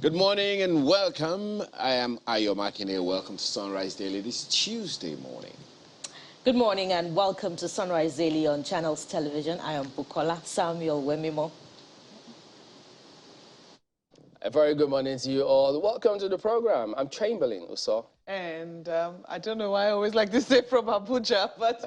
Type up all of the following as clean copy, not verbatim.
Good morning and welcome. I am Ayo Makine. Welcome to Sunrise Daily this Tuesday morning. Good morning and welcome to Sunrise Daily on Channels Television. I am Bukola Samuel Wemimo. A very good morning to you all. Welcome to the program. I'm Chamberlain Uso. And I don't know why I always like to say from Abuja, but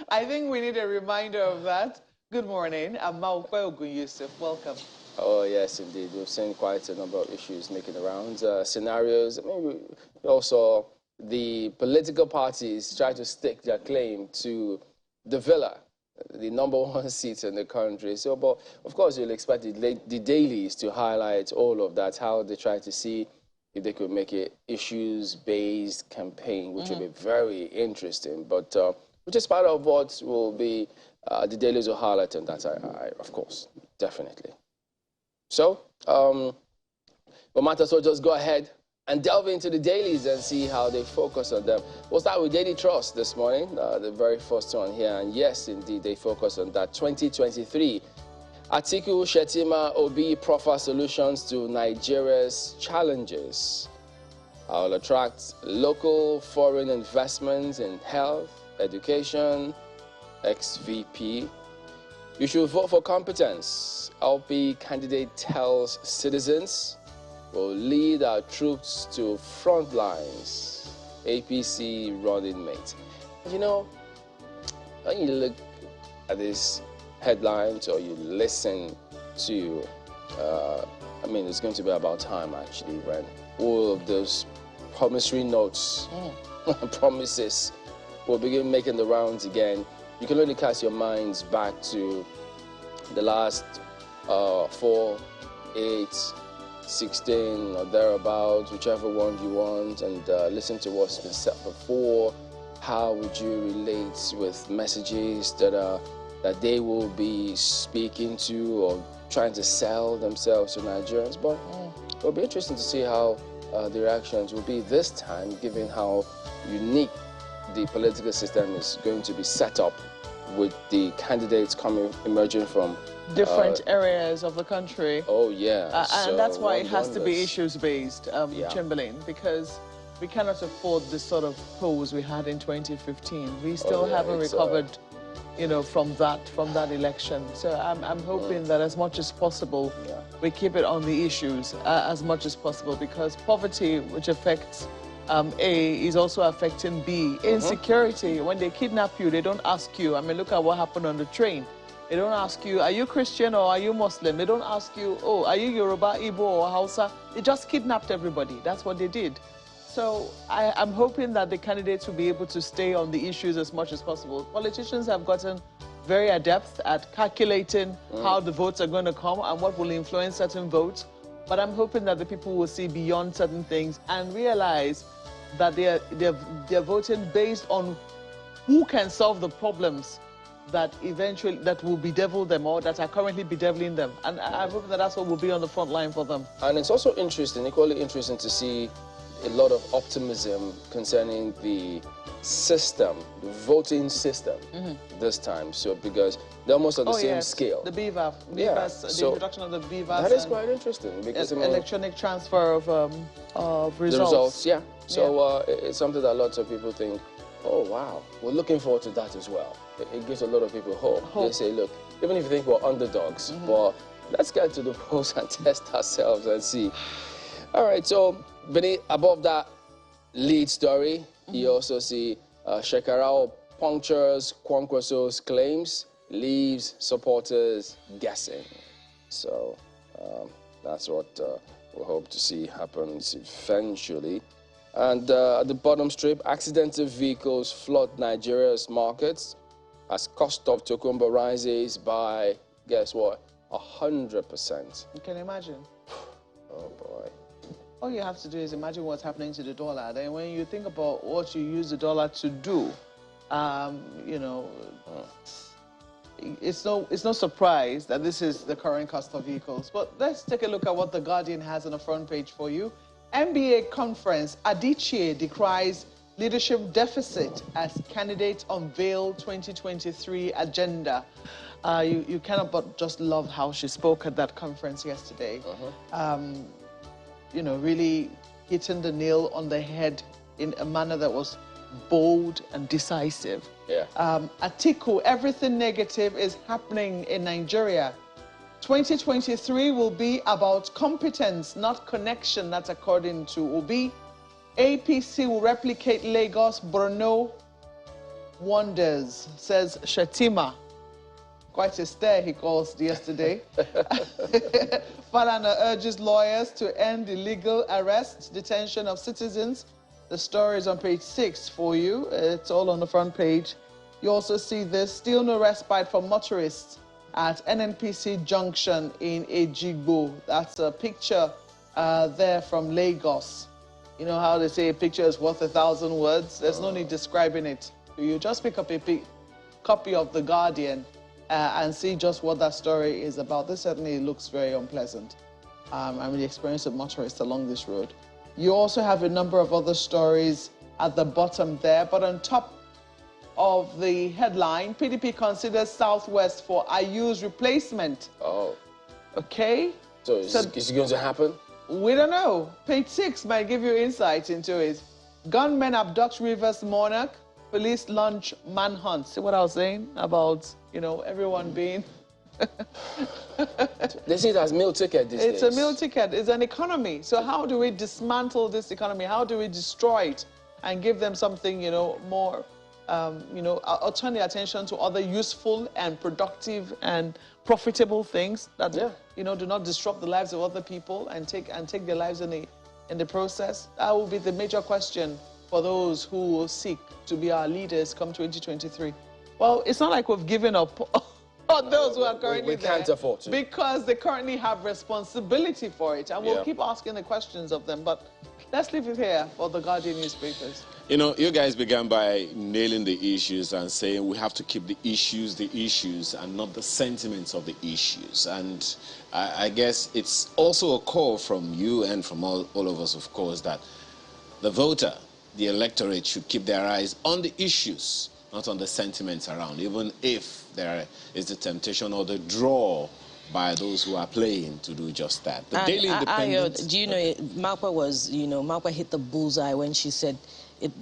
I think we need a reminder of that. Good morning. I'm Maukwe Ogun Yusuf. Welcome. Oh, yes, indeed. We've seen quite a number of issues making the rounds, scenarios. I mean, we also, the political parties try to stake their claim to the villa, the #1 seat in the country. So, but of course, you'll expect the dailies to highlight all of that, how they try to see if they could make it issues-based campaign, which will be very interesting. But which is part of what will be the dailies will highlight, and that, of course, definitely. So, we might as well just go ahead and delve into the dailies and see how they focus on them. We'll start with Daily Trust this morning, the very first one here. And yes, indeed, they focus on that. 2023, Atiku, Shetima, Obi proffer solutions to Nigeria's challenges. I'll attract local foreign investments in health, education, ex-VP. You should vote for competence. LP candidate tells citizens will lead our troops to front lines. APC running mate. You know, when you look at these headlines or you listen to, I mean, it's going to be about time actually when all of those promissory notes, promises will begin making the rounds again. You can only cast your minds back to the last 4, 8, 16 or thereabouts, whichever one you want, and listen to what's been said before. How would you relate with messages that they will be speaking to or trying to sell themselves to Nigerians? But it'll be interesting to see how the reactions will be this time, given how unique the political system is going to be set up, with the candidates emerging from different areas of the country. Oh, yeah. And that's why it has to be issues-based, Chamberlain, because we cannot afford the sort of polls we had in 2015. We still haven't recovered, you know, from that election. So I'm hoping that as much as possible, we keep it on the issues as much as possible, because poverty, which affects A, is also affecting B. Insecurity, when they kidnap you, they don't ask you. I mean, look at what happened on the train. They don't ask you, are you Christian or are you Muslim? They don't ask you, oh, are you Yoruba, Igbo, or Hausa? They just kidnapped everybody. That's what they did. So I'm hoping that the candidates will be able to stay on the issues as much as possible. Politicians have gotten very adept at calculating how the votes are going to come and what will influence certain votes. But I'm hoping that the people will see beyond certain things and realize that they're voting based on who can solve the problems that eventually will bedevil them or that are currently bedeviling them. And I hope that that's what will be on the front line for them. And it's also interesting, equally interesting, to see a lot of optimism concerning the system, the voting system this time. So because they're almost on the same scale. The BVAS, the introduction of the BVAS. That is quite interesting because electronic transfer of results. The results, yeah. So it's something that lots of people think, oh wow, we're looking forward to that as well. It gives a lot of people hope. They say, look, even if you think we're underdogs, but let's get to the polls and test ourselves and see. All right, so beneath, above that lead story, you also see Shekarao punctures Kwankwaso's claims, leaves supporters guessing. So that's what we hope to see happens eventually. And at the bottom strip, accidental vehicles flood Nigeria's markets as cost of Tokumba rises by, guess what, 100%. You can imagine. Oh, boy. All you have to do is imagine what's happening to the dollar. Then when you think about what you use the dollar to do, you know, it's no surprise that this is the current cost of vehicles. But let's take a look at what The Guardian has on the front page for you. NBA conference, Adichie decries leadership deficit as candidates unveil 2023 agenda. You cannot but just love how she spoke at that conference yesterday. you know, really hitting the nail on the head in a manner that was bold and decisive. Yeah. Atiku, everything negative is happening in Nigeria. 2023 will be about competence, not connection. That's according to Obi. APC will replicate Lagos, Borno wonders, says Shetima. Quite a stare, he calls yesterday. Falana urges lawyers to end illegal arrest, detention of citizens. The story is on page 6 for you. It's all on the front page. You also see this, still no respite for motorists at NNPC Junction in Ejigbo. That's a picture there from Lagos. You know how they say a picture is worth 1,000 words? There's no need describing it. You just pick up a copy of The Guardian and see just what that story is about. This certainly looks very unpleasant. I mean, the experience of motorists along this road. You also have a number of other stories at the bottom there, but on top of the headline, PDP considers Southwest for IU's replacement. Oh. Okay. So is it going to happen? We don't know. Page 6 might give you insight into it. Gunmen abduct Rivers monarch. Police launch manhunt. See what I was saying about, you know, everyone being... They see it as meal ticket these days. It's a meal ticket. It's an economy. So how do we dismantle this economy? How do we destroy it and give them something, you know, more, you know, or turn the attention to other useful and productive and profitable things that, you know, do not disrupt the lives of other people and take their lives in the process? That will be the major question for those who will seek to be our leaders come 2023. Well, it's not like we've given up on those who are currently there. We can't afford to. Because they currently have responsibility for it. And we'll keep asking the questions of them. But let's leave it here for the Guardian newspapers. You know, you guys began by nailing the issues and saying we have to keep the issues, and not the sentiments of the issues. And I guess it's also a call from you and from all of us, of course, that the voter, the electorate, should keep their eyes on the issues, not on the sentiments around, even if there is the temptation or the draw by those who are playing to do just that. The Daily Independent... do you know, Malpa hit the bullseye when she said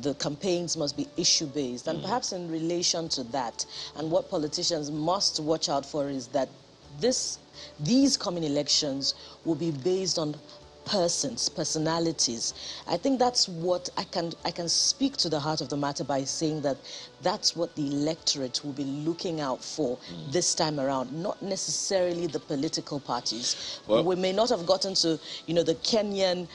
the campaigns must be issue-based. And perhaps in relation to that, and what politicians must watch out for is that these coming elections will be based on personalities. I think that's what I can speak to the heart of the matter by saying that that's what the electorate will be looking out for this time around, not necessarily the political parties. Well, we may not have gotten to, you know, the Kenyan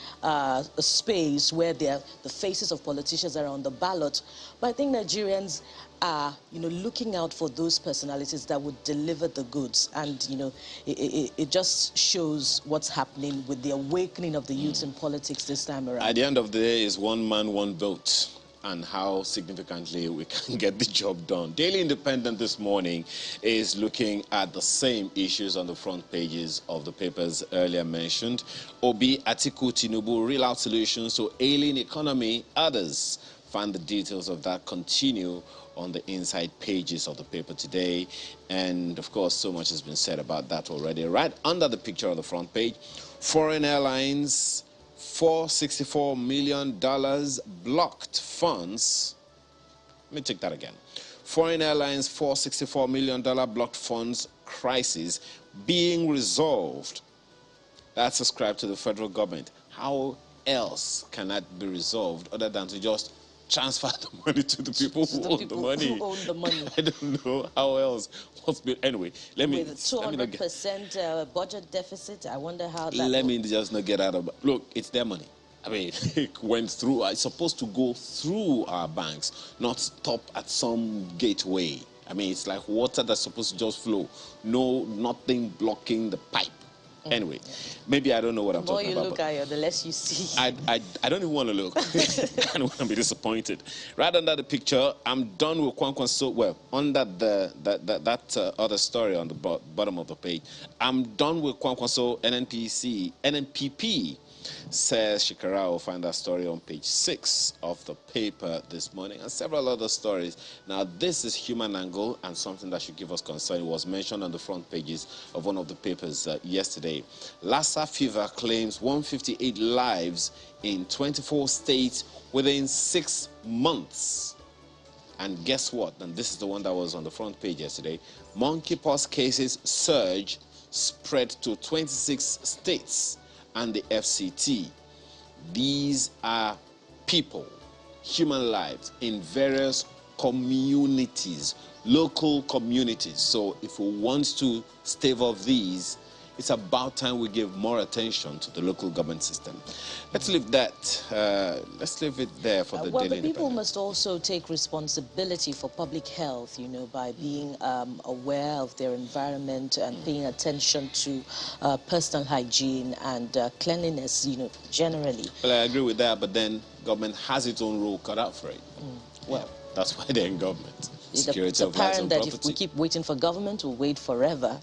space where the faces of politicians are on the ballot, but I think Nigerians are, you know, looking out for those personalities that would deliver the goods. And, you know, it just shows what's happening with the awakening of the youth in politics this time around. At the end of the day, it's one man, one vote, and how significantly we can get the job done. Daily Independent this morning is looking at the same issues on the front pages of the papers earlier mentioned. Obi, Atiku, Tinubu, real out solutions to ailing economy. Others find the details of that continue on the inside pages of the paper today. And of course, so much has been said about that already. Right under the picture on the front page, foreign airlines, $464 million blocked funds. Let me take that again. Foreign airlines, $464 million blocked funds crisis being resolved. That's ascribed to the federal government. How else can that be resolved other than to just transfer the money to the people who own the money? I don't know how else. Anyway, let me... With 200% budget deficit, I wonder how that... Let me just not get out of... Look, it's their money. I mean, it went through... It's supposed to go through our banks, not stop at some gateway. I mean, it's like water that's supposed to just flow. No, nothing blocking the pipe. Anyway, maybe I don't know what I'm talking about. The more you look at it, the less you see. I don't even want to look. I don't want to be disappointed. Right under the picture, I'm done with Kwankwaso. Well, under that other story on the bottom of the page, I'm done with Kwankwaso NNPP says Shikara. Will find that story on page 6 of the paper this morning, and several other stories. Now, this is human angle and something that should give us concern. It was mentioned on the front pages of one of the papers yesterday. Lassa fever claims 158 lives in 24 states within 6 months. And guess what? And this is the one that was on the front page yesterday. Monkeypox cases surge, spread to 26 states and the FCT. These are people, human lives in various communities, local communities. So if we want to stave off these, it's about time we give more attention to the local government system. Let's leave that. Let's leave it there for the well, Daily the people Independent. must also take responsibility for public health, you know, by being aware of their environment and paying attention to personal hygiene and cleanliness, you know, generally. Well, I agree with that, but then government has its own role cut out for it. Well, yeah, that's why they're in government. Security it's of lives apparent and that property. if we keep waiting for government, we'll wait forever.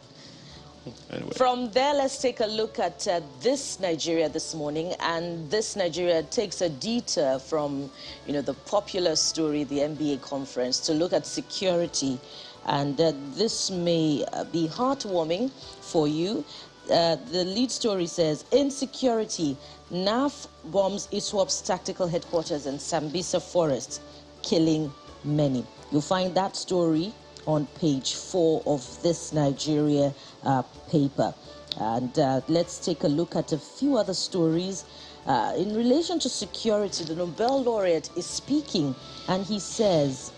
Anyway. From there, let's take a look at this Nigeria this morning. And this Nigeria takes a detour from, you know, the popular story, the MBA conference, to look at security. And this may be heartwarming for you. The lead story says, Insecurity, NAF bombs ISWAP's tactical headquarters in Sambisa Forest, killing many. You'll find that story on page 4 of this Nigeria paper. And let's take a look at a few other stories. In relation to security, the Nobel laureate is speaking, and he says,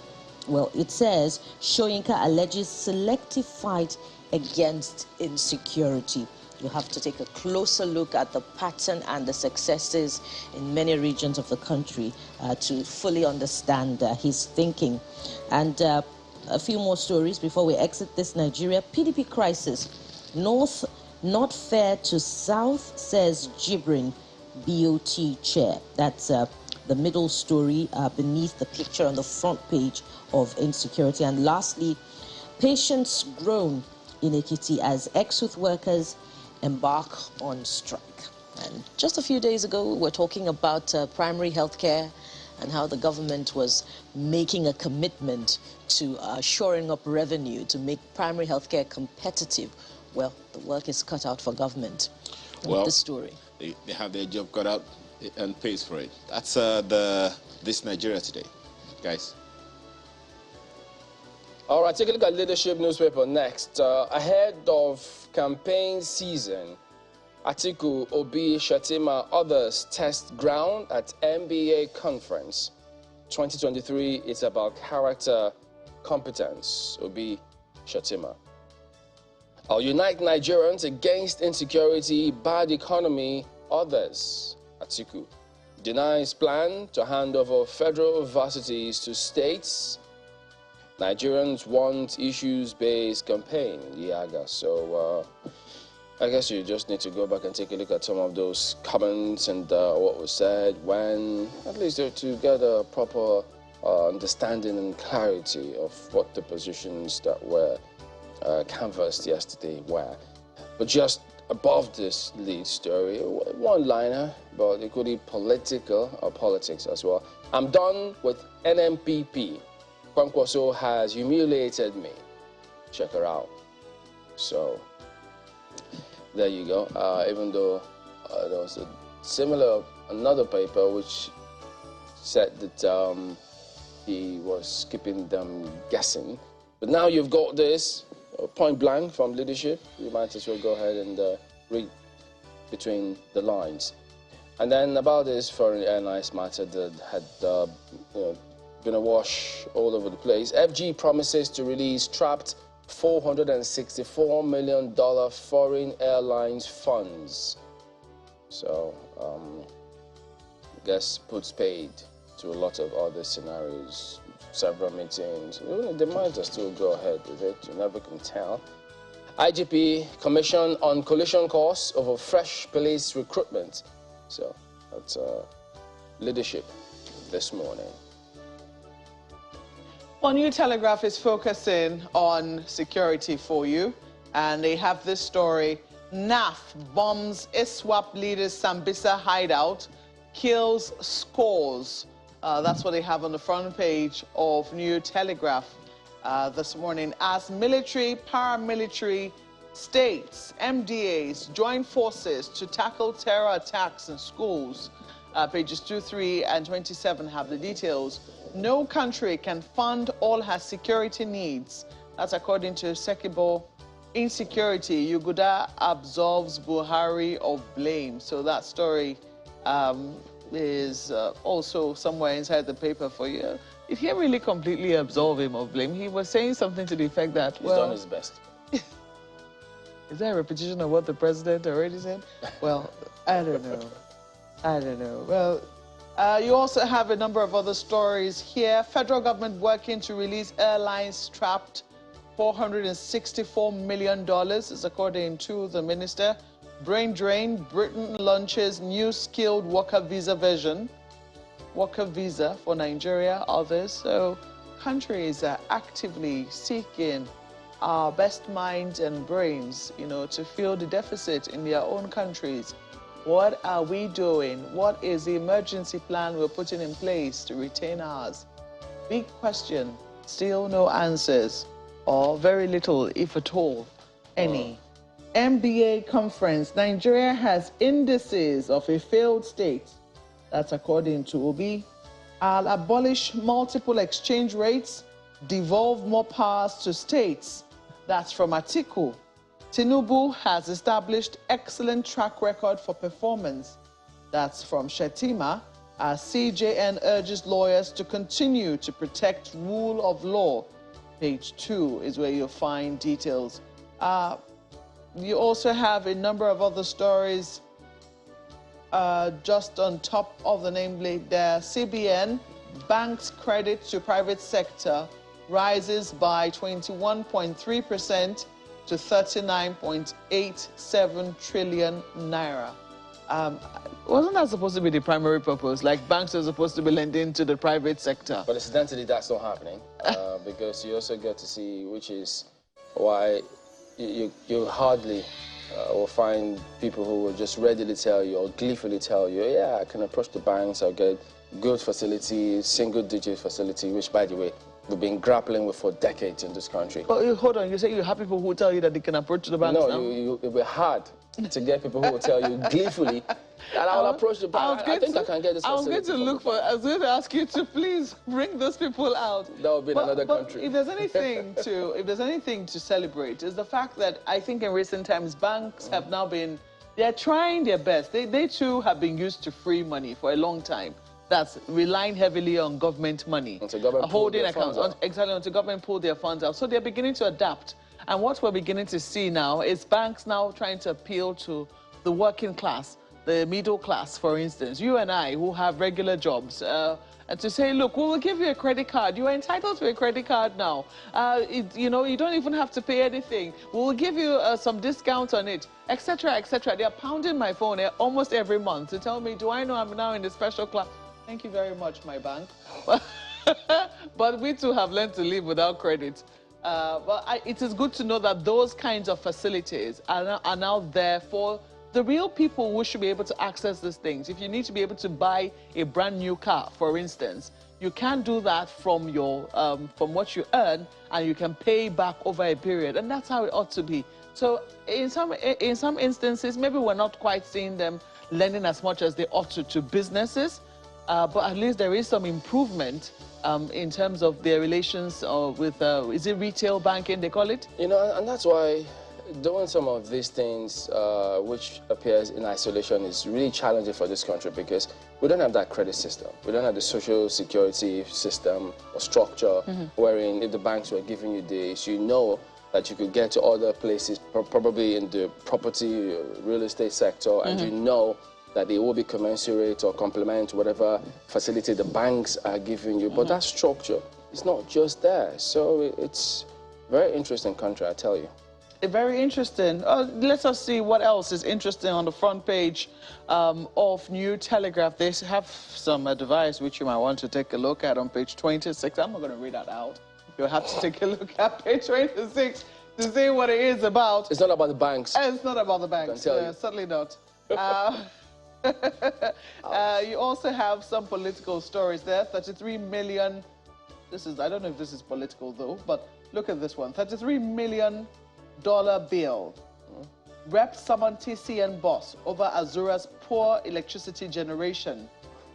well, it says, Soyinka alleges selective fight against insecurity. You have to take a closer look at the pattern and the successes in many regions of the country to fully understand his thinking. And a few more stories before we exit this Nigeria. PDP crisis. North not fair to South, says Jibrin, BOT chair. That's the middle story beneath the picture on the front page of Insecurity. And lastly, patients groan in Ekiti as ex-youth workers embark on strike. And just a few days ago, we were talking about primary health care and how the government was making a commitment to shoring up revenue to make primary health care competitive. Well, the work is cut out for government. Well, this story. They have their job cut out and pays for it. That's this Nigeria today, guys. All right, take a look at Leadership newspaper next. Ahead of campaign season, Atiku, Obi, Shatima, others test ground at MBA conference. 2023 is about character, competence. Obi, Shatima. I'll unite Nigerians against insecurity, bad economy, others. Atiku denies plan to hand over federal varsities to states. Nigerians want issues-based campaign, Yaga. So I guess you just need to go back and take a look at some of those comments and what was said when, at least to get a proper understanding and clarity of what the positions that were canvassed yesterday were. But just above this lead story, one-liner, but it could be political or politics as well. I'm done with NMPP. Kwankwaso has humiliated me. Check her out. So there you go. Even though there was another paper which said that he was keeping them guessing. But now you've got this point blank from Leadership. You might as well go ahead and read between the lines. And then about this foreign airlines matter that had been awash all over the place. FG promises to release trapped $464 million foreign airlines funds. So, I guess puts paid to a lot of other scenarios, several meetings. They might just still go ahead with it. You never can tell. IGP Commission on collision costs over fresh police recruitment. So that's Leadership this morning. Well, New Telegraph is focusing on security for you, and they have this story NAF bombs ISWAP leader's Sambisa hideout, kills scores. That's what they have on the front page of New Telegraph this morning. As military, paramilitary, states, MDAs join forces to tackle terror attacks in schools. Pages 2, 3, and 27 have the details. No country can fund all her security needs. That's according to Sekibo. Insecurity, Yuguda absolves Buhari of blame. So that story is also somewhere inside the paper for you. You can't really completely absolve him of blame. He was saying something to the effect that, well, he's done his best. Is that a repetition of what the president already said? Well, I don't know. I don't know. Well, you also have a number of other stories here. Federal government working to release airlines trapped. $464 million is according to the minister. Brain drain, Britain launches new skilled worker visa version. Worker visa for Nigeria, others. So countries are actively seeking our best minds and brains, you know, to fill the deficit in their own countries. What are we doing? What is the emergency plan we're putting in place to retain ours? Big question, still no answers, or very little, if at all, any. MBA conference, Nigeria has indices of a failed state. That's according to Obi. I'll abolish multiple exchange rates, devolve more powers to states. That's from Atiku. Tinubu has established excellent track record for performance. That's from Shetima. As CJN urges lawyers to continue to protect rule of law. Page 2 is where you'll find details. You also have a number of other stories just on top of the nameplate there. CBN, banks credit to private sector rises by 21.3% to 39.87 trillion naira. Wasn't that supposed to be the primary purpose? Like banks are supposed to be lending to the private sector? But incidentally, that's not happening because you also get to see, which is why you hardly will find people who will just readily tell you or gleefully tell you, yeah, I can approach the banks, I'll get good facility, single-digit facility, which, by the way, we've been grappling with for decades in this country. Well, hold on, you say you have people who tell you that they can approach the banks now? No, it will be hard to get people who will tell you gleefully that I'll approach the bank. I think I can get this facility. I was going to ask you to please bring those people out. That would be in another country. If there's anything to celebrate, is the fact that I think in recent times banks have now been, they're trying their best. They too have been used to free money for a long time. That's relying heavily on government money, holding accounts, exactly, until government pull their funds out. So they're beginning to adapt. And what we're beginning to see now is banks now trying to appeal to the working class, the middle class, for instance, you and I who have regular jobs, and to say, look, we will give you a credit card. You are entitled to a credit card now. You know, you don't even have to pay anything. We will give you some discounts on it, etc., etc. They are pounding my phone almost every month to tell me, do I know I'm now in the special class? Thank you very much, my bank. But we too have learned to live without credit. But it is good to know that those kinds of facilities are now there for the real people who should be able to access these things. If you need to be able to buy a brand new car, for instance, you can do that from your from what you earn, and you can pay back over a period, and that's how it ought to be. So in some instances, maybe we're not quite seeing them lending as much as they ought to businesses. But at least there is some improvement in terms of their relations with, is it retail banking, they call it? You know, and that's why doing some of these things, which appears in isolation, is really challenging for this country because we don't have that credit system. We don't have the social security system or structure wherein if the banks were giving you this, you know that you could get to other places, probably in the property, real estate sector, and you know that they will be commensurate or complement whatever facility the banks are giving you. But that structure is not just there. So it's a very interesting country, I tell you. Very interesting. Let us see what else is interesting on the front page of New Telegraph. They have some advice which you might want to take a look at on page 26. I'm not going to read that out. You'll have to take a look at page 26. to say what it is about. It's not about the banks. It's not about the banks. Certainly not. You also have some political stories there. 33 million. I don't know if this is political though, but look at this one. $33 million bill. Rep summon TCN boss over Azura's poor electricity generation.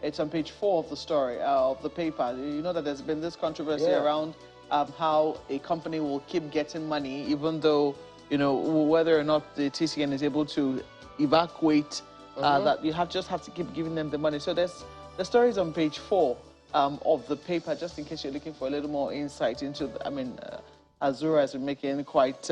It's on page 4 of the story, of the paper. You know that there's been this controversy around how a company will keep getting money, even though, you know, whether or not the TCN is able to evacuate, that you just have to keep giving them the money. So the story is on page 4 of the paper, just in case you're looking for a little more insight into, Azura has been making quite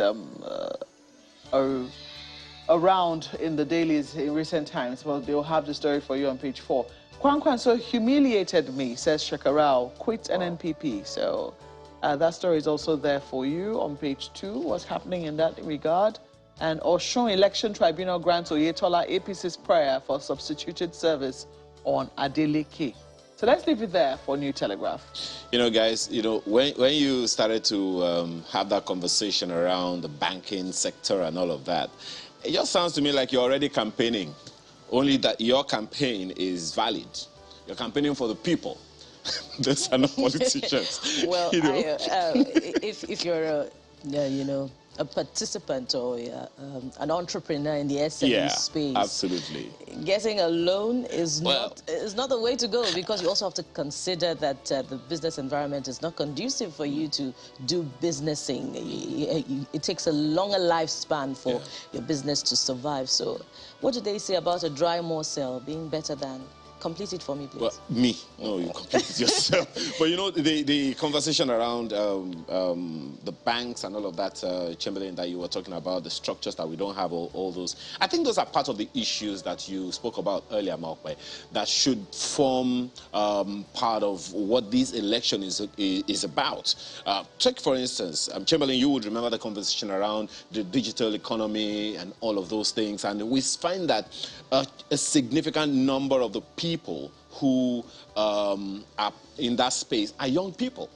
around in the dailies in recent times. Well, they'll have the story for you on page 4. Kwankwanso humiliated me, says Shekarau, quit NNPP. So that story is also there for you on page 2, what's happening in that regard. And Oshun Election Tribunal grants Oyetola APC's prayer for substituted service on Adeleke. So let's leave it there for New Telegraph. You know, guys, you know, when you started to have that conversation around the banking sector and all of that, it just sounds to me like you're already campaigning, only that your campaign is valid. You're campaigning for the people. Those are not politicians. Well, you know? if you're you know, a participant or an entrepreneur in the SME space, absolutely, getting a loan is not the way to go, because you also have to consider that the business environment is not conducive for you to do businessing. It takes a longer lifespan for your business to survive. So what do they say about a dry morsel being better than? Complete it for me, please. Well, me? No, you complete it yourself. But you know, the conversation around the banks and all of that, Chamberlain, that you were talking about, the structures that we don't have, all those. I think those are part of the issues that you spoke about earlier, Malkwe, that should form part of what this election is about. Take, for instance, Chamberlain, you would remember the conversation around the digital economy and all of those things. And we find that a significant number of the people who are in that space are young people.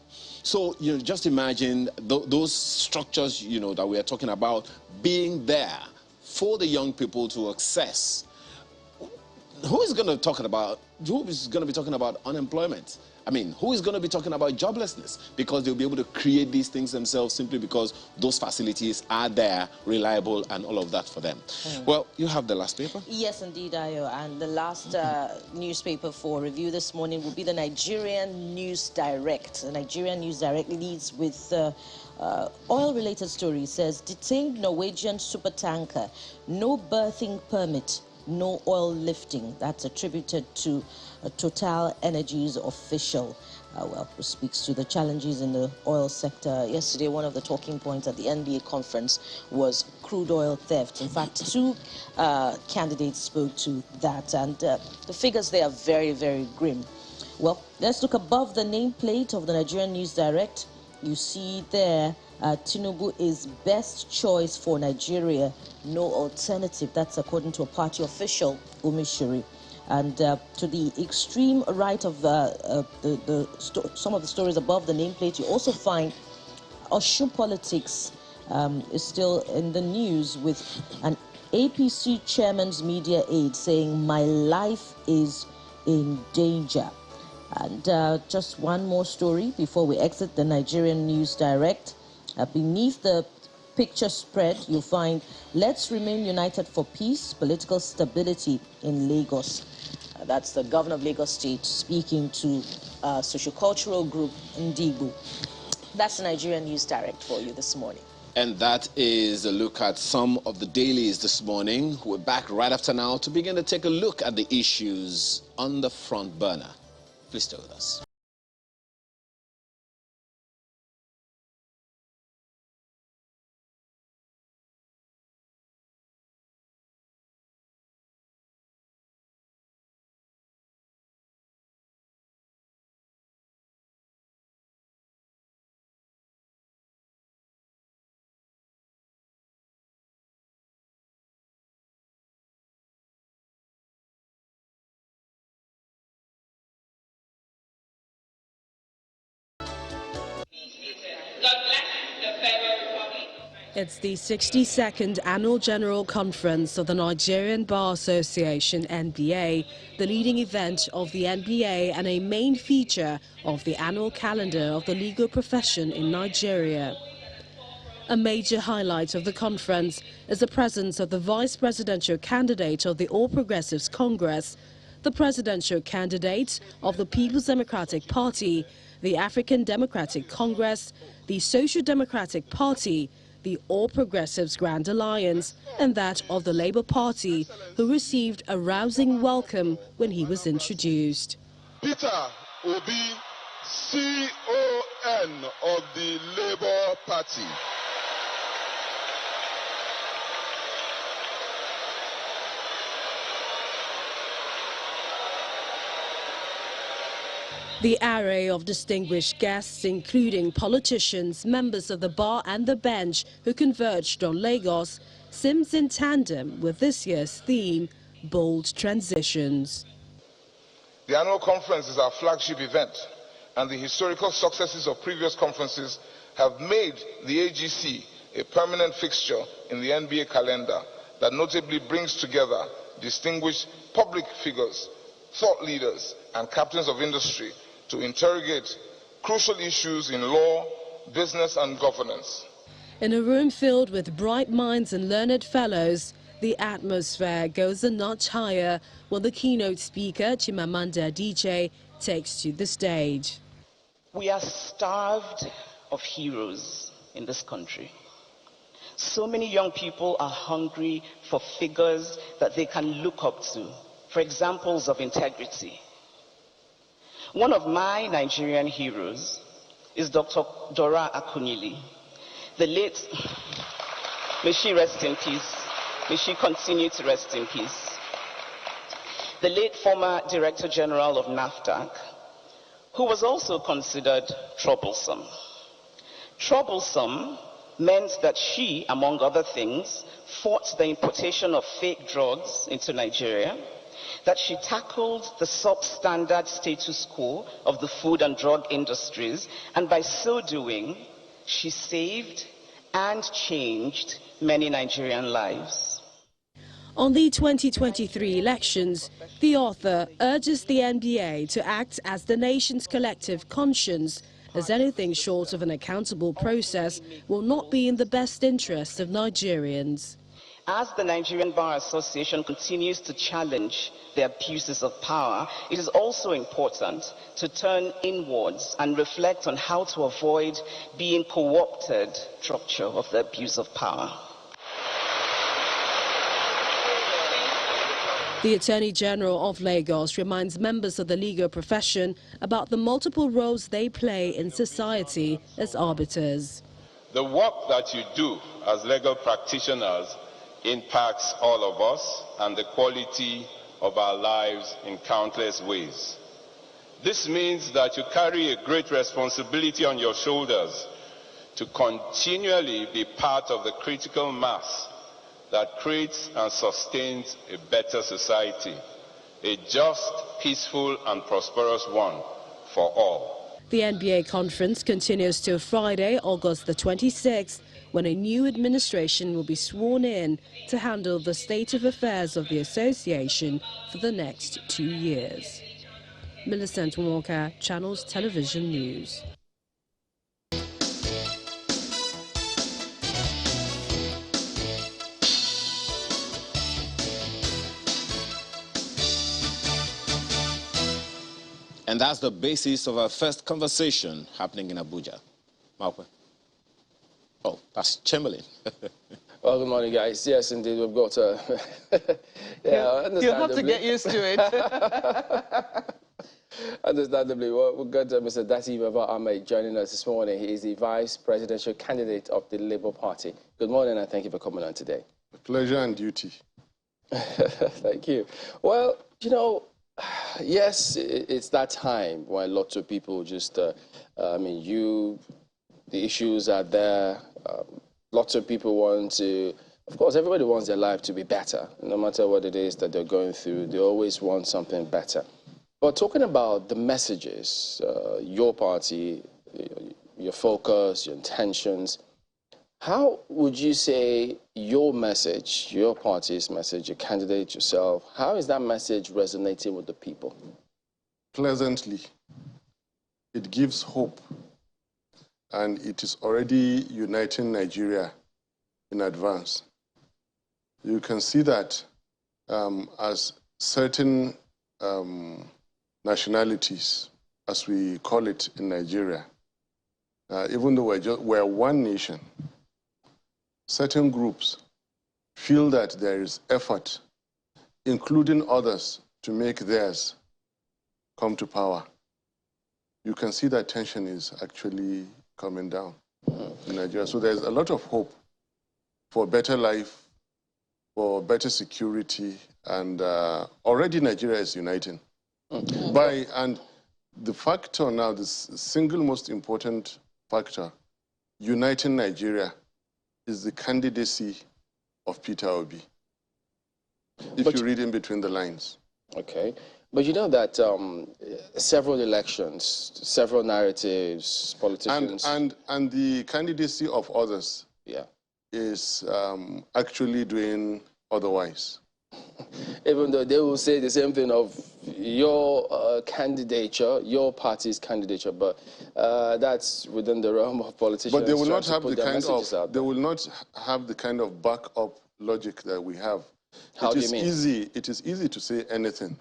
So, you know, just imagine those structures, you know, that we are talking about being there for the young people to access. Who is going to be talking about unemployment? I mean, who is going to be talking about joblessness? Because they'll be able to create these things themselves simply because those facilities are there, reliable, and all of that for them. Well, you have the last paper? Yes, indeed, Ayo. And the last newspaper for review this morning will be the Nigerian News Direct. The Nigerian News Direct leads with oil-related story. Says, detained Norwegian supertanker, no berthing permit, no oil lifting. That's attributed to a Total Energies official. Who speaks to the challenges in the oil sector. Yesterday, one of the talking points at the NBA conference was crude oil theft. In fact, 2 candidates spoke to that, and the figures there are very, very grim. Well, let's look above the nameplate of the Nigerian News Direct. You see there, Tinubu is best choice for Nigeria, no alternative. That's according to a party official, Umishiri. And to the extreme right of some of the stories above the nameplate, you also find Osun politics is still in the news, with an APC chairman's media aide saying, "My life is in danger." And just one more story before we exit the Nigerian News Direct. Beneath the picture spread, you'll find, "Let's remain united for peace, political stability in Lagos." That's the governor of Lagos State speaking to sociocultural group Ndigo. That's the Nigerian News Direct for you this morning. And that is a look at some of the dailies this morning. We're back right after now to begin to take a look at the issues on the front burner. Please stay with us. It's the 62nd Annual General Conference of the Nigerian Bar Association, NBA, the leading event of the NBA and a main feature of the annual calendar of the legal profession in Nigeria. A major highlight of the conference is the presence of the vice presidential candidate of the All Progressives Congress, the presidential candidate of the People's Democratic Party, the African Democratic Congress, the Social Democratic Party, the All Progressives Grand Alliance, and that of the Labour Party, who received a rousing welcome when he was introduced. Peter Obi, CON of the Labour Party. The array of distinguished guests, including politicians, members of the bar and the bench who converged on Lagos, seems in tandem with this year's theme, Bold Transitions. The annual conference is our flagship event, and the historical successes of previous conferences have made the AGC a permanent fixture in the NBA calendar that notably brings together distinguished public figures, thought leaders, and captains of industry to interrogate crucial issues in law, business, and governance. In a room filled with bright minds and learned fellows, the atmosphere goes a notch higher when the keynote speaker, Chimamanda Adichie, takes to the stage. We are starved of heroes in this country. So many young people are hungry for figures that they can look up to, for examples of integrity. One of my Nigerian heroes is Dr. Dora Akunyili, the late, may she rest in peace, may she continue to rest in peace, the late former Director General of NAFDAC, who was also considered troublesome. Troublesome meant that she, among other things, fought the importation of fake drugs into Nigeria, that she tackled the substandard status quo of the food and drug industries, and by so doing, she saved and changed many Nigerian lives. On the 2023 elections, the author urges the NBA to act as the nation's collective conscience, as anything short of an accountable process will not be in the best interest of Nigerians. As the Nigerian Bar Association continues to challenge the abuses of power, it is also important to turn inwards and reflect on how to avoid being co-opted structure of the abuse of power. The Attorney General of Lagos reminds members of the legal profession about the multiple roles they play in society as arbiters. The work that you do as legal practitioners impacts all of us and the quality of our lives in countless ways. This means that you carry a great responsibility on your shoulders to continually be part of the critical mass that creates and sustains a better society, a just, peaceful, and prosperous one for all. The NBA conference continues till Friday, August the 26th, when a new administration will be sworn in to handle the state of affairs of the association for the next 2 years. Millicent Walker, Channels Television News. And that's the basis of our first conversation happening in Abuja. Malcolm. Oh, that's Chamberlain. Well, good morning, guys. Yes, indeed, we've got You'll have to get used to it. Understandably, we've got Mr. Dati Baba Ahmed joining us this morning. He is the vice presidential candidate of the Labour Party. Good morning, and thank you for coming on today. A pleasure and duty. Thank you. Well, you know, yes, it's that time when lots of people just, the issues are there. Lots of people want to, of course, everybody wants their life to be better. No matter what it is that they're going through, they always want something better. But talking about the messages, your party, your focus, your intentions, How would you say your message, your party's message, your candidate yourself, how is that message resonating with the people? Pleasantly. It gives hope, and it is already uniting Nigeria in advance. You can see that as certain nationalities, as we call it in Nigeria, even though we're one nation, certain groups feel that there is effort, including others, to make theirs come to power. You can see that tension is actually coming down in Nigeria. So there's a lot of hope for better life, for better security, and already Nigeria is uniting. And the factor now, the single most important factor uniting Nigeria is the candidacy of Peter Obi, if you read in between the lines. Okay. But you know that several elections, several narratives, politicians... And the candidacy of others is actually doing otherwise. Even though they will say the same thing of your candidature, your party's candidature, but that's within the realm of politicians. But they will not have the kind of backup logic that we have. How do you mean? It is easy to say anything,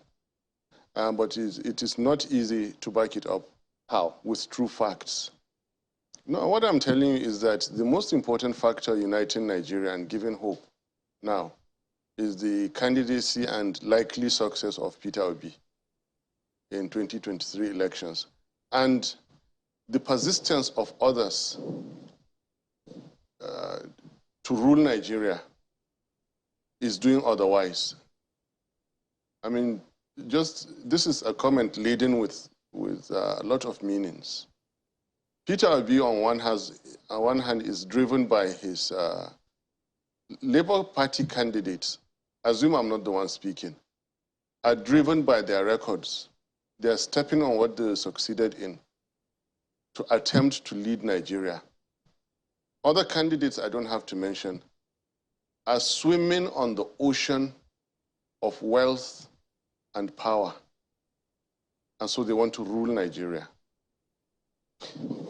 but it is not easy to back it up. How? With true facts. No, what I'm telling you is that the most important factor uniting Nigeria and giving hope now is the candidacy and likely success of Peter Obi in 2023 elections. And the persistence of others to rule Nigeria is doing otherwise. I mean, this is a comment laden with a lot of meanings. Peter Obi, on one hand, is driven by his Labour Party candidates. Assume I'm not the one speaking, are driven by their records. They are stepping on what they succeeded in to attempt to lead Nigeria. Other candidates I don't have to mention are swimming on the ocean of wealth and power. And so they want to rule Nigeria.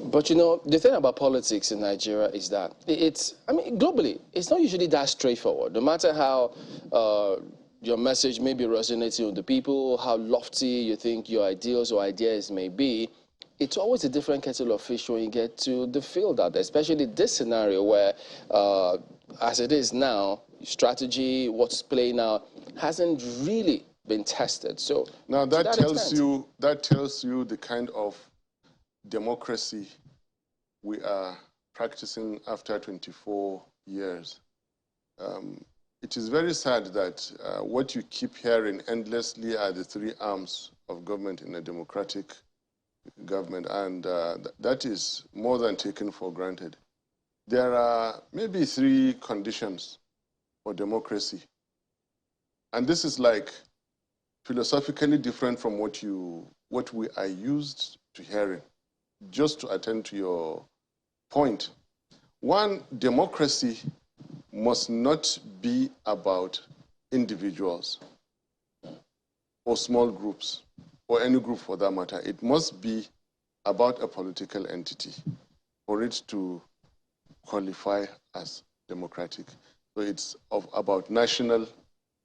But you know, the thing about politics in Nigeria is that globally, it's not usually that straightforward. No matter how your message may be resonating with the people, how lofty you think your ideals or ideas may be, it's always a different kettle of fish when you get to the field out there, especially this scenario where, as it is now, strategy, what's playing out, hasn't really been tested. So now that tells you the kind of democracy we are practicing after 24 years. It is very sad that what you keep hearing endlessly are the three arms of government in a democratic government, and that is more than taken for granted. There are maybe three conditions for democracy, and this is like philosophically different from what we are used to hearing. Just to attend to your point, one, democracy must not be about individuals or small groups or any group for that matter. It must be about a political entity for it to qualify as democratic. So it's about national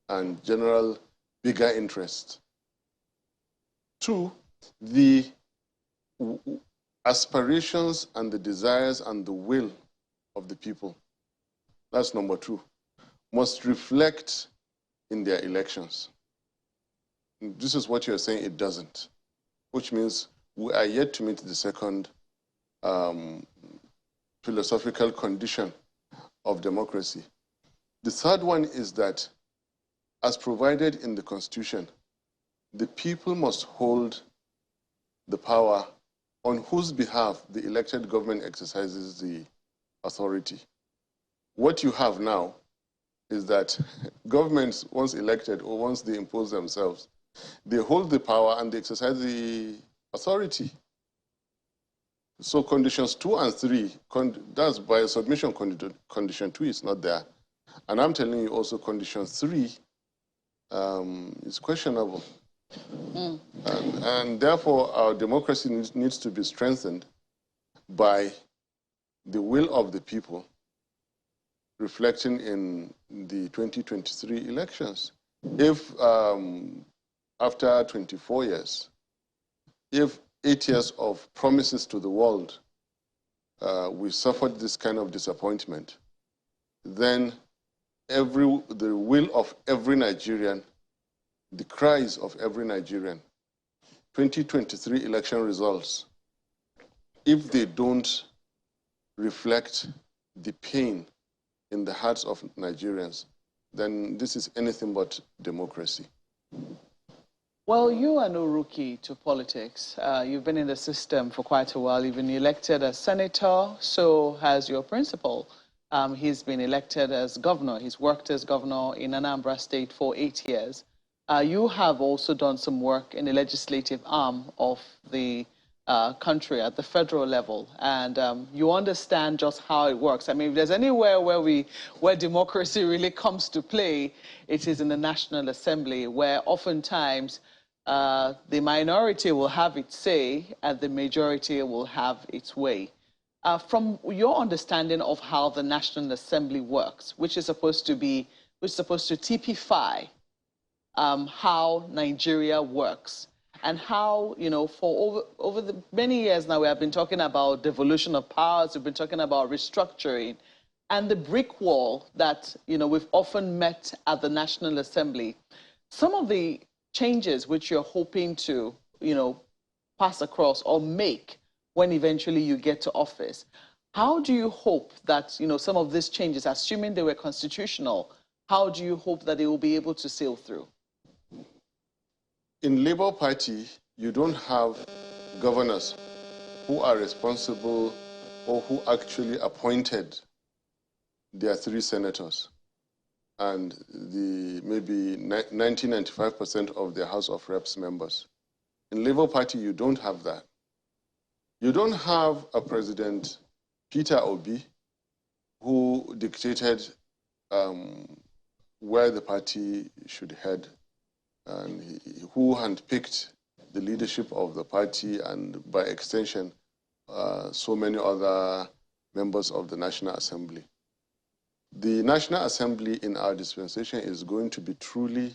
and general bigger interest. Two, the aspirations and the desires and the will of the people, that's number two, must reflect in their elections. This is what you're saying it doesn't, which means we are yet to meet the second philosophical condition of democracy. The third one is that, as provided in the Constitution, the people must hold the power on whose behalf the elected government exercises the authority. What you have now is that governments, once elected or once they impose themselves, they hold the power and they exercise the authority. So conditions 2 and 3, that's by submission condition 2 is not there. And I'm telling you also condition 3 is questionable. And therefore, our democracy needs to be strengthened by the will of the people reflecting in the 2023 elections. If after 24 years, if 8 years of promises to the world, we suffered this kind of disappointment, then the will of every Nigerian, the cries of every Nigerian, 2023 election results, if they don't reflect the pain in the hearts of Nigerians, then this is anything but democracy. Well, you are no rookie to politics. You've been in the system for quite a while. You've been elected as senator, so has your principal. He's been elected as governor. He's worked as governor in Anambra State for 8 years. You have also done some work in the legislative arm of the country at the federal level, and you understand just how it works. I mean, if there's anywhere where democracy really comes to play, it is in the National Assembly, where oftentimes the minority will have its say and the majority will have its way. From your understanding of how the National Assembly works, which is supposed to typify how Nigeria works, and how, you know, for over the many years now, we have been talking about devolution of powers, we've been talking about restructuring, and the brick wall that, you know, we've often met at the National Assembly. Some of the changes which you're hoping to, you know, pass across or make when eventually you get to office, how do you hope that, you know, some of these changes, assuming they were constitutional, how do you hope that they will be able to sail through? In Labour Party, you don't have governors who are responsible or who actually appointed their 3 senators and the maybe 90–95% of the House of Reps members. In Labour Party, you don't have that. You don't have a President Peter Obi who dictated where the party should head, and who handpicked the leadership of the party and, by extension, so many other members of the National Assembly. The National Assembly in our dispensation is going to be truly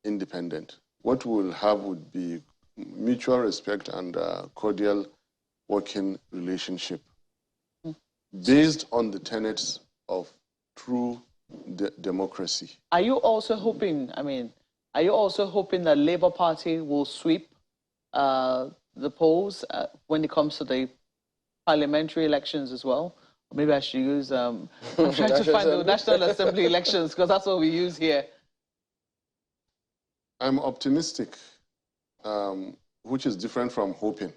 independent. What we'll have would be mutual respect and cordial working relationship based on the tenets of true democracy. Are you also hoping, are you also hoping that Labour Party will sweep the polls when it comes to the parliamentary elections as well? Or maybe I should use, I'm trying to find the National Assembly elections, because that's what we use here. I'm optimistic, which is different from hoping.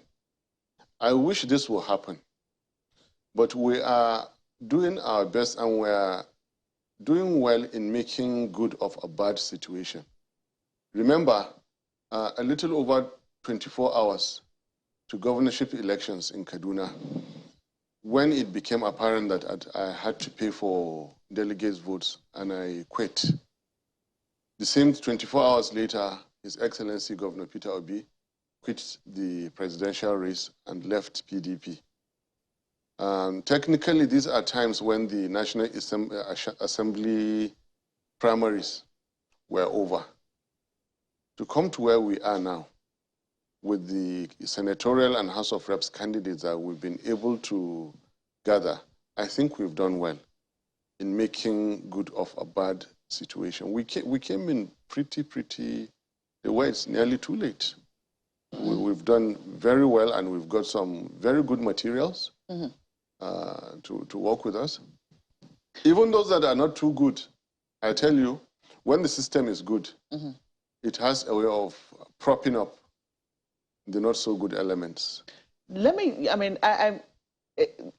I wish this will happen, but we are doing our best and we are doing well in making good of a bad situation. Remember, a little over 24 hours to governorship elections in Kaduna, when it became apparent that I had to pay for delegates' votes and I quit. The same 24 hours later, His Excellency Governor Peter Obi quit the presidential race and left PDP. Technically, these are times when the National Assembly primaries were over. To come to where we are now, with the senatorial and House of Reps candidates that we've been able to gather, I think we've done well in making good of a bad situation. We came in pretty, the way it's nearly too late. We've done very well, and we've got some very good materials to work with us. Even those that are not too good, I tell you, when the system is good, it has a way of propping up the not so good elements. Let me,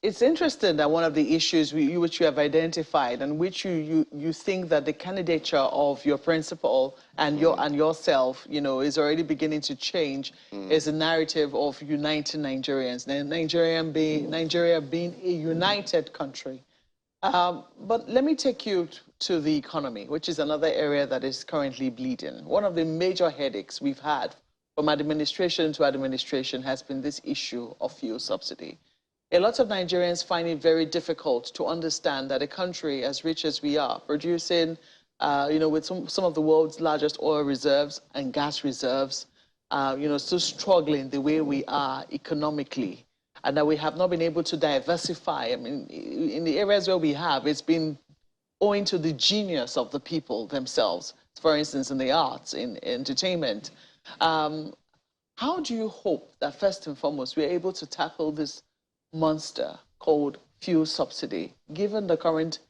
it's interesting that one of the issues which you have identified and which you think that the candidature of your principal and yourself, is already beginning to change is the narrative of uniting Nigerians, Nigeria being a united country. But let me take you to the economy, which is another area that is currently bleeding. One of the major headaches we've had from administration to administration has been this issue of fuel subsidy. A lot of Nigerians find it very difficult to understand that a country as rich as we are, producing, with some of the world's largest oil reserves and gas reserves, still struggling the way we are economically, and that we have not been able to diversify. I mean, in the areas where we have, it's been owing to the genius of the people themselves, for instance, in the arts, in entertainment. How do you hope that, first and foremost, we're able to tackle this monster called fuel subsidy, given the current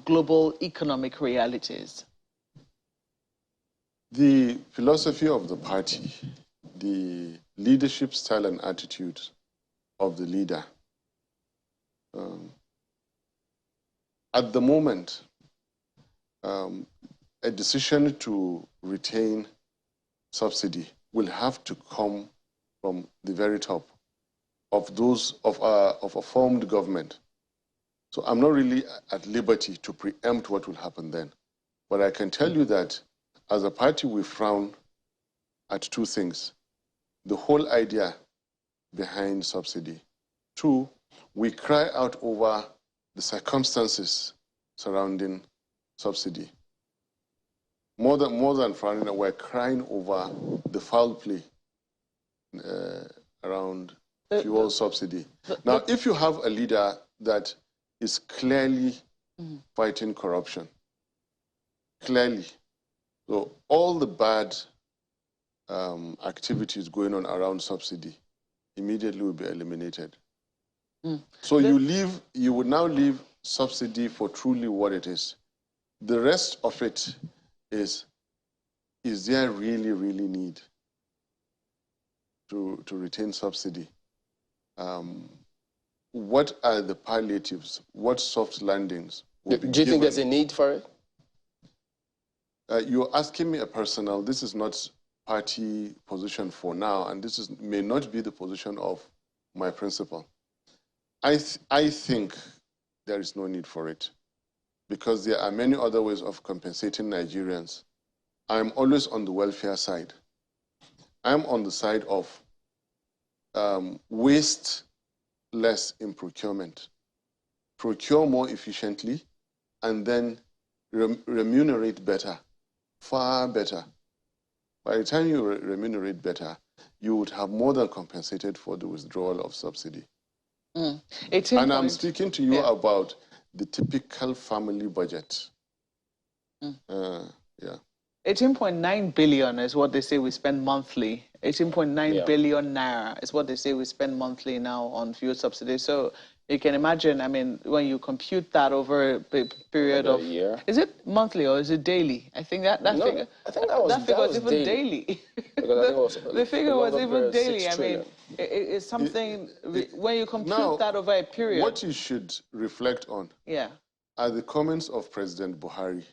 global economic realities? The philosophy of the party, the leadership style and attitude of the leader, at the moment, a decision to retain subsidy will have to come from the very top of those of a formed government. So I'm not really at liberty to preempt what will happen then. But I can tell you that as a party, we frown at two things: the whole idea behind subsidy. Two, we cry out over the circumstances surrounding subsidy. More than frowning, we're crying over the foul play around fuel subsidy. Now, if you have a leader that is clearly fighting corruption, clearly, so all the bad activities going on around subsidy immediately will be eliminated. So you would now leave subsidy for truly what it is. The rest of it is there really need to retain subsidy? What are the palliatives? What soft landings? Do you think there's a need for it? You're asking me a personal. This is not party position for now, and this may not be the position of my principal. I think there is no need for it, because there are many other ways of compensating Nigerians. I'm always on the welfare side. I'm on the side of waste less in procurement. Procure more efficiently, and then remunerate better, far better. By the time you remunerate better, you would have more than compensated for the withdrawal of subsidy. And I'm speaking to you about the typical family budget. Yeah. 18.9 billion is what they say we spend monthly. 18.9 billion naira is what they say we spend monthly now on fuel subsidies. So you can imagine, I mean, when you compute that over a period of a year. Is it monthly or is it daily? I think that figure. I think that figure was even daily. The figure was even daily. I mean, it's something when you compute that over a period. What you should reflect on are the comments of President Buhari,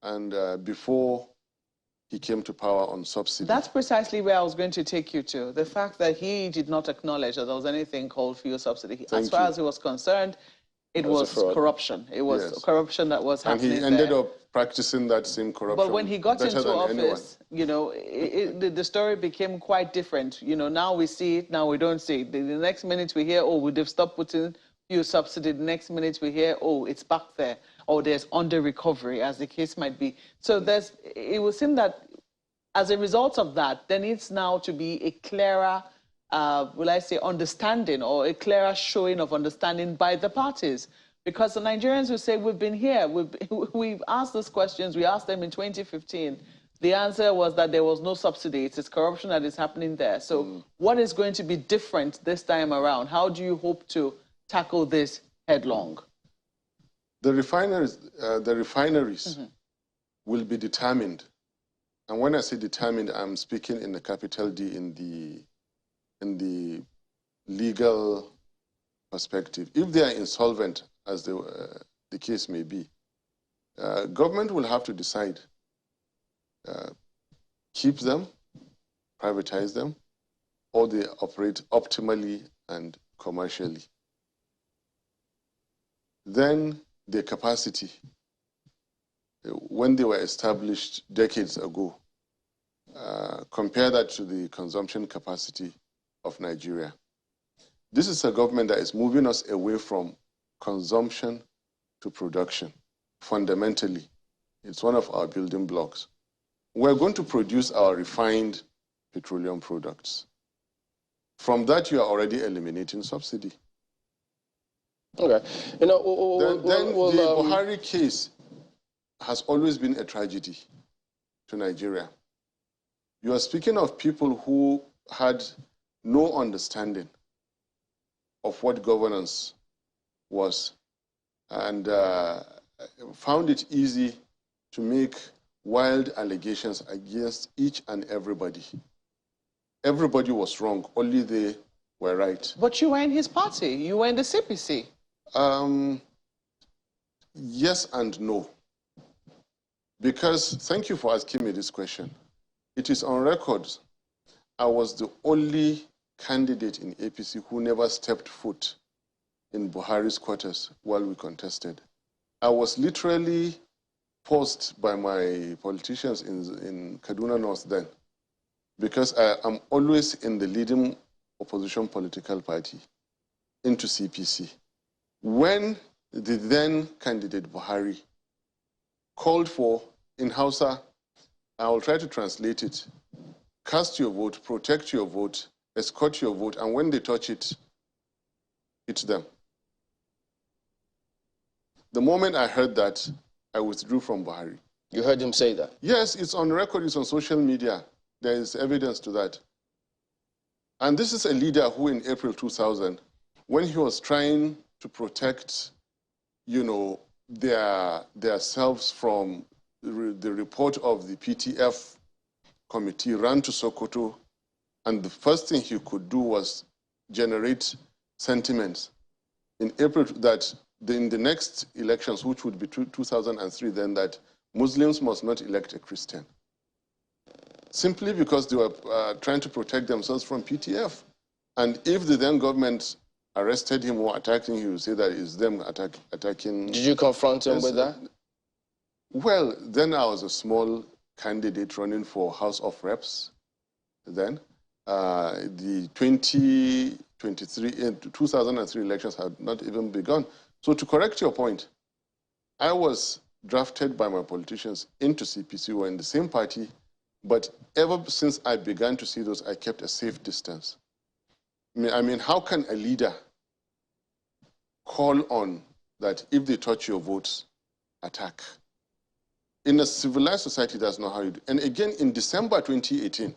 and before he came to power, on subsidy. That's precisely where I was going to take you to. The fact that he did not acknowledge that there was anything called fuel subsidy. As far as he was concerned, it was corruption. It was corruption that was happening. And he ended up practicing that same corruption. But when he got into office, you know, the story became quite different. You know, now we see it, now we don't see it. The next minute we hear, oh, they've stopped putting fuel subsidy. The next minute we hear, oh, it's back there. Or there's under recovery, as the case might be. So it would seem that as a result of that, there needs now to be a clearer, will I say, understanding, or a clearer showing of understanding by the parties. Because the Nigerians will say, we've been here, we've asked these questions, we asked them in 2015. The answer was that there was no subsidy. It's corruption that is happening there. So what is going to be different this time around? How do you hope to tackle this headlong? The refineries will be determined. And when I say determined, I'm speaking in the capital D, in the legal perspective, if they are insolvent, as the case may be, government will have to decide, keep them, privatize them, or they operate optimally and commercially. Then their capacity, when they were established decades ago, compare that to the consumption capacity of Nigeria. This is a government that is moving us away from consumption to production, fundamentally. It's one of our building blocks. We're going to produce our refined petroleum products. From that, you are already eliminating subsidy. Okay. You know, then the Buhari case has always been a tragedy to Nigeria. You are speaking of people who had no understanding of what governance was and found it easy to make wild allegations against each and everybody. Everybody was wrong, only they were right. But you were in his party, you were in the CPC. Yes and no. Because, thank you for asking me this question. It is on record, I was the only candidate in APC who never stepped foot in Buhari's quarters while we contested. I was literally forced by my politicians in Kaduna North then, because I am always in the leading opposition political party into CPC. When the then candidate Buhari called for, in Hausa, I will try to translate it, cast your vote, protect your vote, escort your vote, and when they touch it, hit them. The moment I heard that, I withdrew from Buhari. You heard him say that? Yes, it's on record, it's on social media. There is evidence to that. And this is a leader who in April 2000, when he was trying to protect, you know, their selves from the report of the PTF committee, ran to Sokoto, and the first thing he could do was generate sentiments in April that in the next elections, which would be 2003, then that Muslims must not elect a Christian. Simply because they were trying to protect themselves from PTF. And if the then government arrested him or attacked him, he would say that it's them attacking. Did you confront him with that? Well, then I was a small candidate running for House of Reps then. The 2003 elections had not even begun. So to correct your point, I was drafted by my politicians into CPC. We were in the same party, but ever since I began to see those, I kept a safe distance. I mean, how can a leader call on that if they touch your votes, attack? In a civilized society, that's not how you do. And again, in December 2018,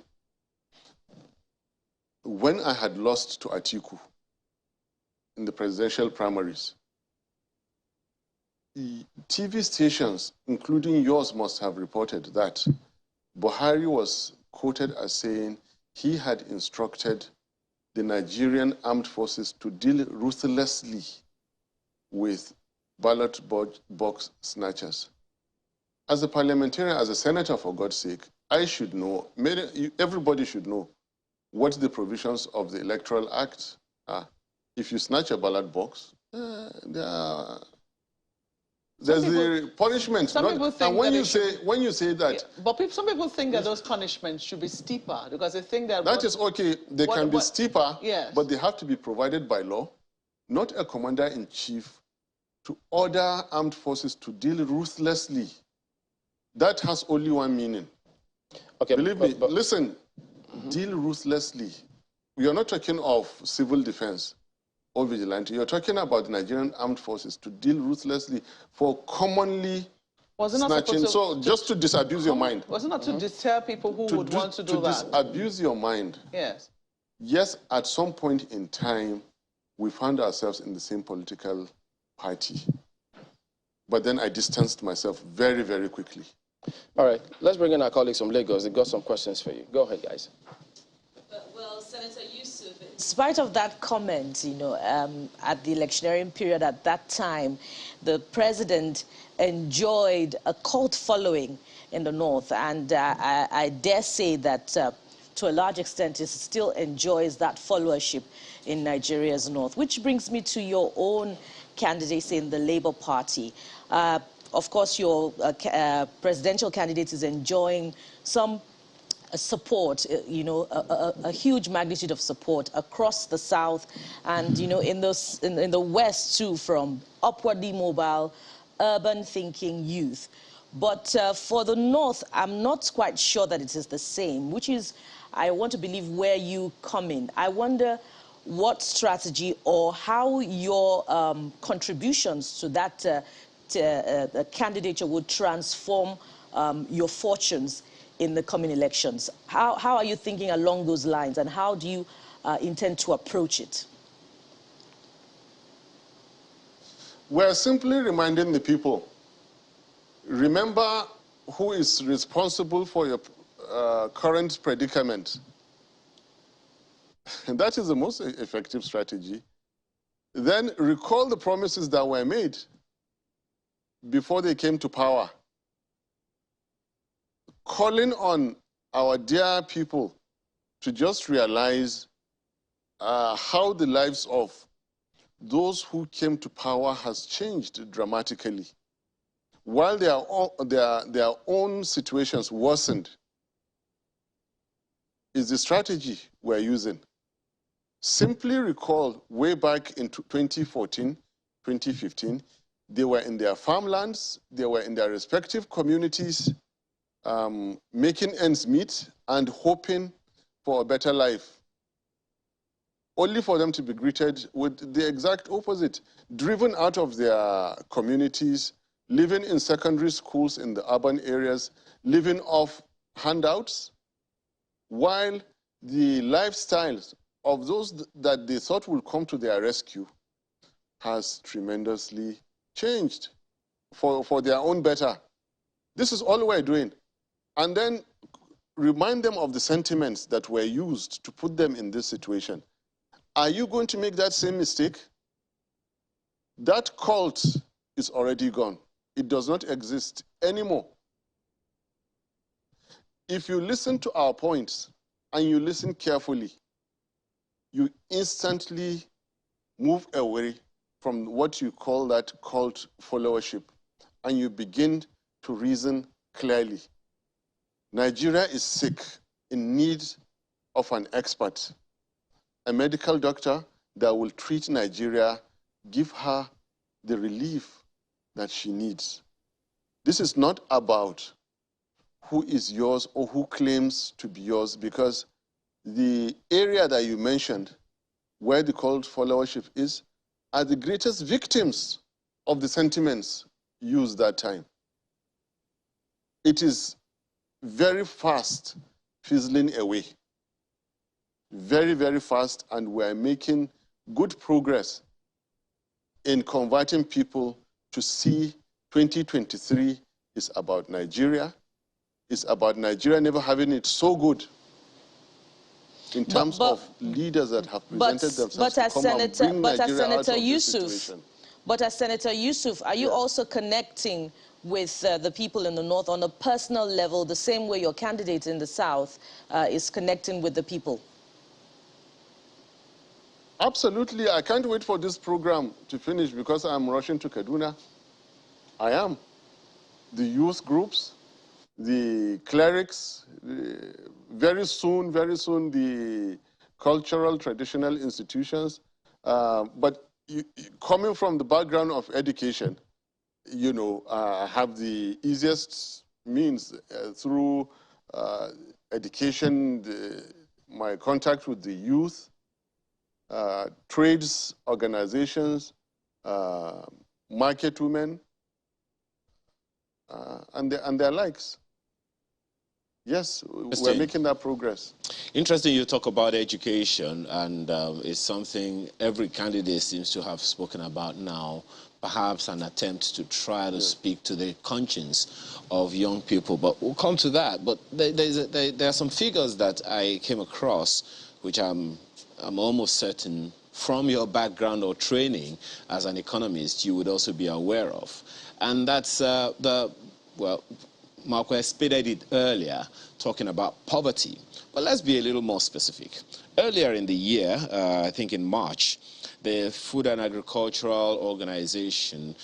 when I had lost to Atiku in the presidential primaries, TV stations, including yours, must have reported that Buhari was quoted as saying he had instructed the Nigerian armed forces to deal ruthlessly with ballot box snatchers. As a parliamentarian, as a senator, for God's sake, I should know, everybody should know what the provisions of the Electoral Act are. If you snatch a ballot box, there's the punishment. Some people think and when you say that, yeah, but some people think that those punishments should be steeper because they think that is okay. They can be steeper, yes, but they have to be provided by law, not a commander-in-chief to order armed forces to deal ruthlessly. That has only one meaning. Okay, believe me. Listen, deal ruthlessly. We are not talking of civil defense or vigilante. You're talking about the Nigerian armed forces to deal ruthlessly for commonly snatching. So just to disabuse your mind. Was it not to deter people who would want to do that? To disabuse your mind. Yes. Yes, at some point in time, we found ourselves in the same political party. But then I distanced myself very, very quickly. All right, let's bring in our colleagues from Lagos. They've got some questions for you. Go ahead, guys. Well, Senator Yusuf, it spite of that comment, you know, at the electioneering period at that time, the president enjoyed a cult following in the North, and I dare say that to a large extent he still enjoys that followership in Nigeria's North, which brings me to your own candidacy in the Labour Party. Of course, your presidential candidate is enjoying some support, you know, a huge magnitude of support across the South and, you know, in the West too, from upwardly mobile, urban thinking youth. But for the North, I'm not quite sure that it is the same, which is, I want to believe, where you come in. I wonder what strategy or how your contributions to that candidature would transform your fortunes in the coming elections. How are you thinking along those lines, and how do you intend to approach it? We're simply reminding the people, remember who is responsible for your current predicament. And that is the most effective strategy. Then recall the promises that were made before they came to power. Calling on our dear people to just realize how the lives of those who came to power has changed dramatically. While their own situations worsened, is the strategy we're using. Simply recall way back in 2014, 2015, they were in their farmlands, they were in their respective communities, making ends meet and hoping for a better life, only for them to be greeted with the exact opposite, driven out of their communities, living in secondary schools in the urban areas, living off handouts, while the lifestyles of those that they thought would come to their rescue has tremendously changed for their own better. This is all we're doing. And then remind them of the sentiments that were used to put them in this situation. Are you going to make that same mistake? That cult is already gone. It does not exist anymore. If you listen to our points and you listen carefully, you instantly move away from what you call that cult followership, and you begin to reason clearly. Nigeria is sick, in need of an expert, a medical doctor that will treat Nigeria, give her the relief that she needs. This is not about who is yours or who claims to be yours, because the area that you mentioned, where the cult followership is, are the greatest victims of the sentiments used that time. It is very fast fizzling away. Very, very fast, and we're making good progress in converting people to see 2023 is about Nigeria. It's about Nigeria never having it so good in terms of leaders that have presented themselves to come and bring Nigeria out of this situation. But as Senator Yusuf, are you also connecting with the people in the North on a personal level, the same way your candidate in the South is connecting with the people? Absolutely. I can't wait for this program to finish because I'm rushing to Kaduna. I am. The youth groups, the clerics, very soon, the cultural, traditional institutions. But coming from the background of education, you know, I have the easiest means through education, my contact with the youth, trades organizations, market women, and their likes. Yes, we're making that progress. Interesting you talk about education, and it's something every candidate seems to have spoken about now, perhaps an attempt to try to speak to the conscience of young people. But we'll come to that. But there are some figures that I came across, which I'm I'm almost certain from your background or training as an economist, you would also be aware of. And that's well, Marco explained it earlier, talking about poverty. But let's be a little more specific. Earlier in the year, I think in March, the Food and Agricultural Organization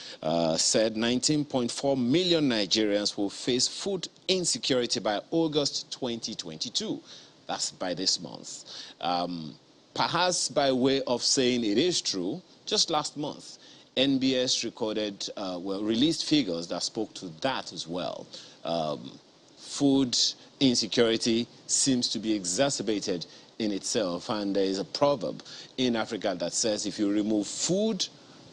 said 19.4 million Nigerians will face food insecurity by August 2022. That's by this month. Perhaps by way of saying it is true, just last month, NBS recorded, released figures that spoke to that as well. Food insecurity seems to be exacerbated in itself, and there is a proverb in Africa that says if you remove food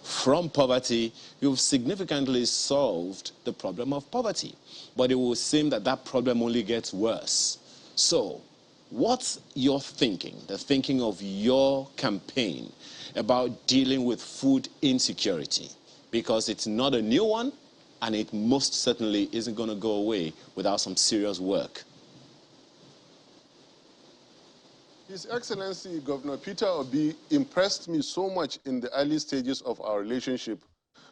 from poverty, you've significantly solved the problem of poverty. But it will seem that that problem only gets worse. So, what's your thinking, the thinking of your campaign about dealing with food insecurity? Because it's not a new one, and it most certainly isn't going to go away without some serious work. His Excellency Governor Peter Obi impressed me so much in the early stages of our relationship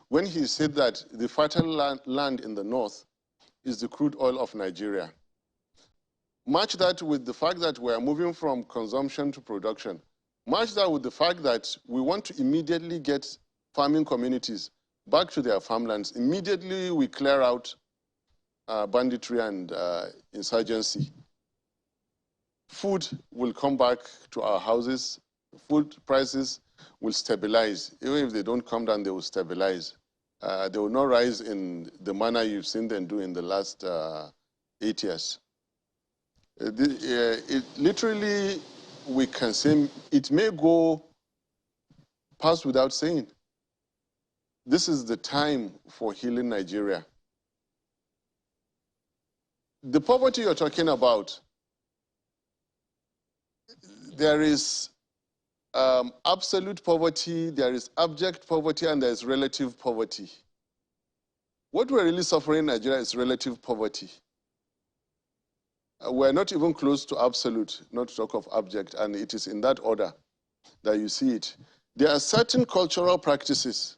when he said that the fertile land in the north is the crude oil of Nigeria. Match that with the fact that we are moving from consumption to production. Match that with the fact that we want to immediately get farming communities back to their farmlands. Immediately we clear out banditry and insurgency. Food will come back to our houses. Food prices will stabilize. Even if they don't come down, they will stabilize. They will not rise in the manner you've seen them do in the last 8 years. Literally, we can say it may go past without saying. This is the time for healing Nigeria. The poverty you're talking about, there is absolute poverty, there is abject poverty, and there is relative poverty. What we're really suffering in Nigeria is relative poverty. We're not even close to absolute, not to talk of abject, and it is in that order that you see it. There are certain cultural practices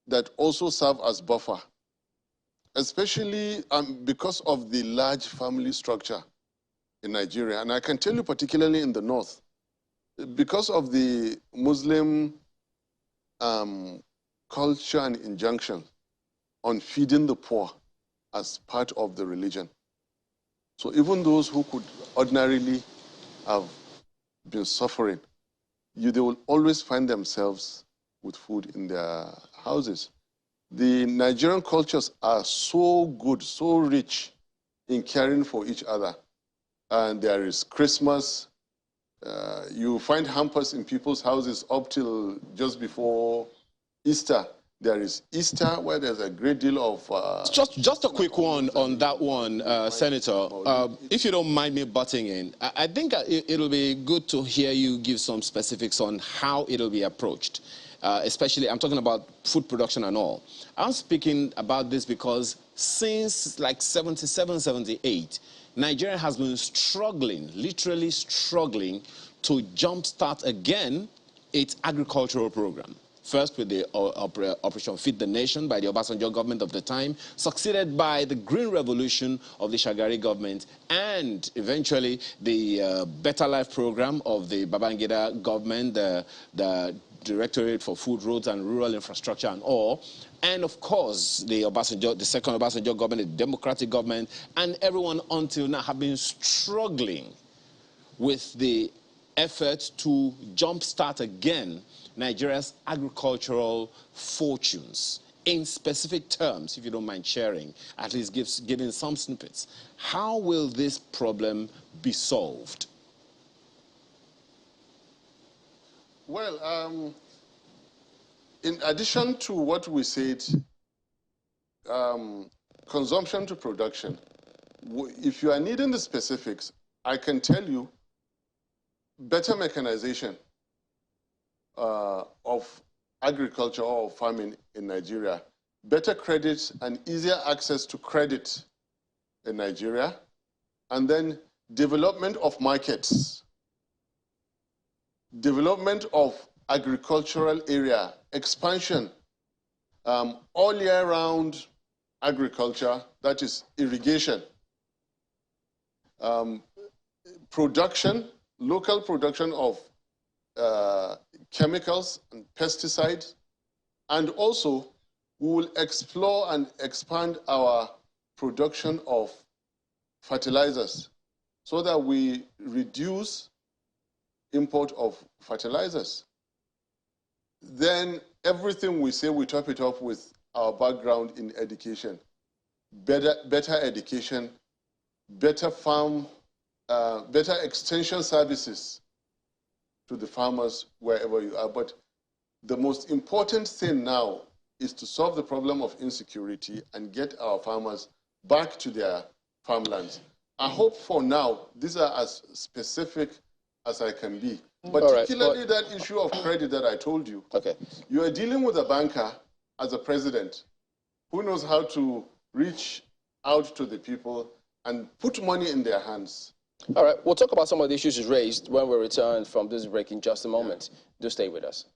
that also serve as buffer, especially because of the large family structure in Nigeria. And I can tell you particularly in the north, because of the Muslim culture and injunction on feeding the poor as part of the religion. So even those who could ordinarily have been suffering, they will always find themselves with food in their houses. The Nigerian cultures are so good, so rich in caring for each other. And there is Christmas. You find hampers in people's houses up till just before Easter. There is Easter, where there's a great deal of... Just a quick one on that one, Senator. If you don't mind me butting in, I think it'll be good to hear you give some specifics on how it'll be approached. Especially, I'm talking about food production and all. I'm speaking about this because since like 77, 78, Nigeria has been struggling, literally struggling, to jumpstart again its agricultural program. First with the Operation Feed the Nation by the Obasanjo government of the time, succeeded by the Green Revolution of the Shagari government, and eventually the Better Life program of the Babangida government, the Directorate for Food, Roads and Rural Infrastructure and all. And of course, the second Obasanjo government, the Democratic government, and everyone until now have been struggling with the effort to jumpstart again Nigeria's agricultural fortunes. In specific terms, if you don't mind sharing, at least giving some snippets. How will this problem be solved? Well, in addition to what we said, consumption to production, if you are needing the specifics, I can tell you better mechanization of agriculture or farming in Nigeria, better credit and easier access to credit in Nigeria, and then development of markets. development of agricultural area, expansion, all year round agriculture, that is irrigation, production, local production of chemicals and pesticides, and also we will explore and expand our production of fertilizers so that we reduce import of fertilizers. Then everything we say, we top it up with our background in education. Better education, better farm, better extension services to the farmers wherever you are. But the most important thing now is to solve the problem of insecurity and get our farmers back to their farmlands. I hope for now, these are as specific as I can be. Particularly that issue of credit that I told you. Okay. You are dealing with a banker as a president who knows how to reach out to the people and put money in their hands. All right, we'll talk about some of the issues raised when we return from this break in just a moment. Do stay with us.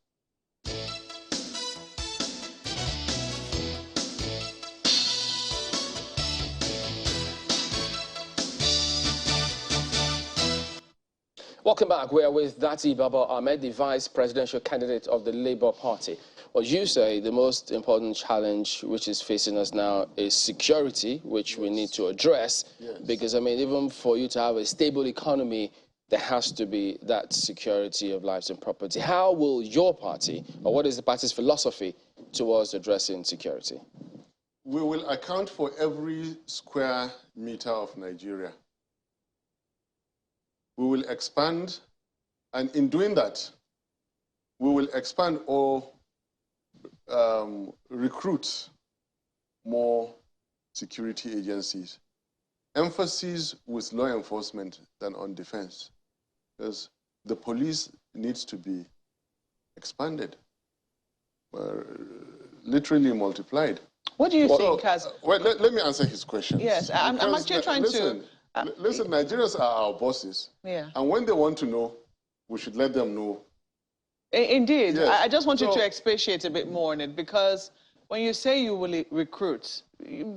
Welcome back. We are with Dati Baba Ahmed, the vice presidential candidate of the Labour Party. Well, you say the most important challenge which is facing us now is security, which we need to address. Because, I mean, even for you to have a stable economy, there has to be that security of lives and property. How will your party, or what is the party's philosophy towards addressing security? We will account for every square meter of Nigeria. We will expand, and in doing that, we will expand or recruit more security agencies. Emphasis with law enforcement than on defense, because the police needs to be expanded, literally multiplied. What do you think has... Well, let me answer his question. Yes, I'm actually trying to... Listen, Nigerians are our bosses. Yeah. And when they want to know, we should let them know. Indeed. Yes. I just want you to expatiate a bit more on it, because when you say you will recruit,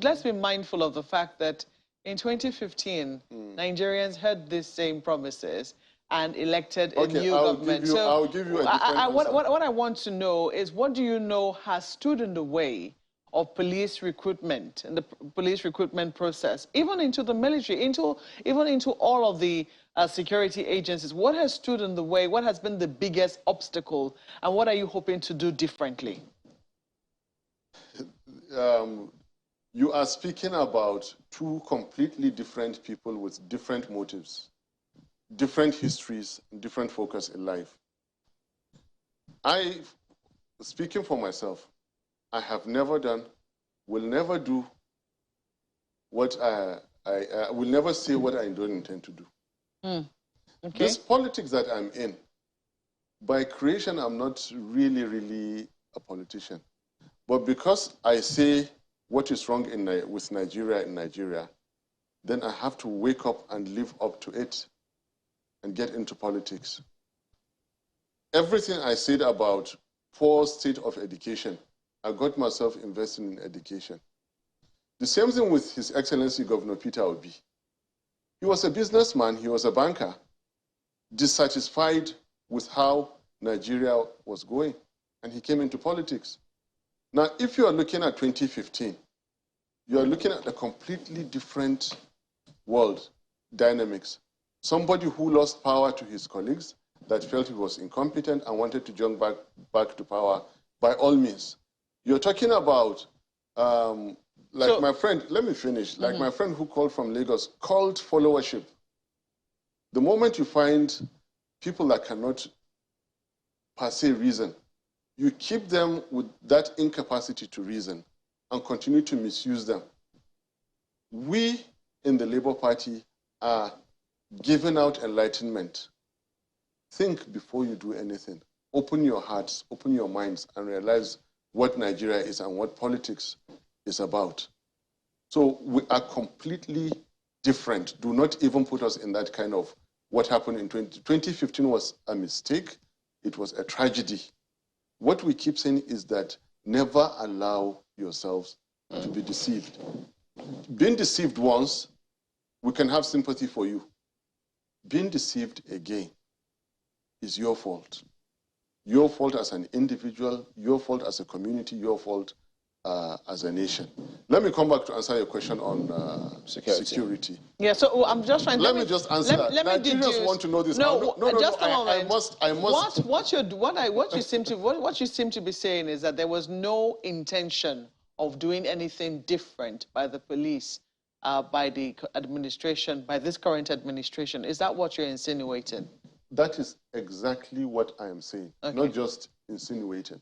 let's be mindful of the fact that in 2015, Nigerians heard these same promises and elected a new government. I'll give you a different answer. What I want to know is, what do you know has stood in the way of police recruitment and the police recruitment process, even into the military, even into all of the security agencies? What has stood in the way? What has been the biggest obstacle? And what are you hoping to do differently? You are speaking about two completely different people with different motives, different histories, different focus in life. Speaking for myself, I have never done, will never do what I will never say what I don't intend to do. Okay. This politics that I'm in, by creation, I'm not really a politician. But because I say what is wrong with Nigeria in Nigeria, then I have to wake up and live up to it and get into politics. Everything I said about poor state of education, I got myself invested in education. The same thing with His Excellency Governor Peter Obi. He was a businessman, he was a banker, dissatisfied with how Nigeria was going, and he came into politics. Now, if you are looking at 2015, you are looking at a completely different world dynamics. Somebody who lost power to his colleagues, that felt he was incompetent and wanted to jump back to power by all means. You're talking about, my friend, let me finish, like my friend who called from Lagos, cult followership. The moment you find people that cannot per se reason, you keep them with that incapacity to reason and continue to misuse them. We in the Labour Party are giving out enlightenment. Think before you do anything. Open your hearts, open your minds, and realize what Nigeria is and what politics is about. So we are completely different. Do not even put us in that kind of what happened in 2015 was a mistake. it was a tragedy. What we keep saying is that never allow yourselves to be deceived. Being deceived once, we can have sympathy for you. Being deceived again is your fault. Your fault as an individual, your fault as a community, your fault as a nation. Let me come back to answer your question on security. Yeah, so I'm just trying. Let me just answer that. Nigerians want to know this. No, just a moment. I must. What you seem to be saying is that there was no intention of doing anything different by the police, by the administration, by this current administration. Is that what you're insinuating? That is exactly what I am saying. Okay. Not just insinuating.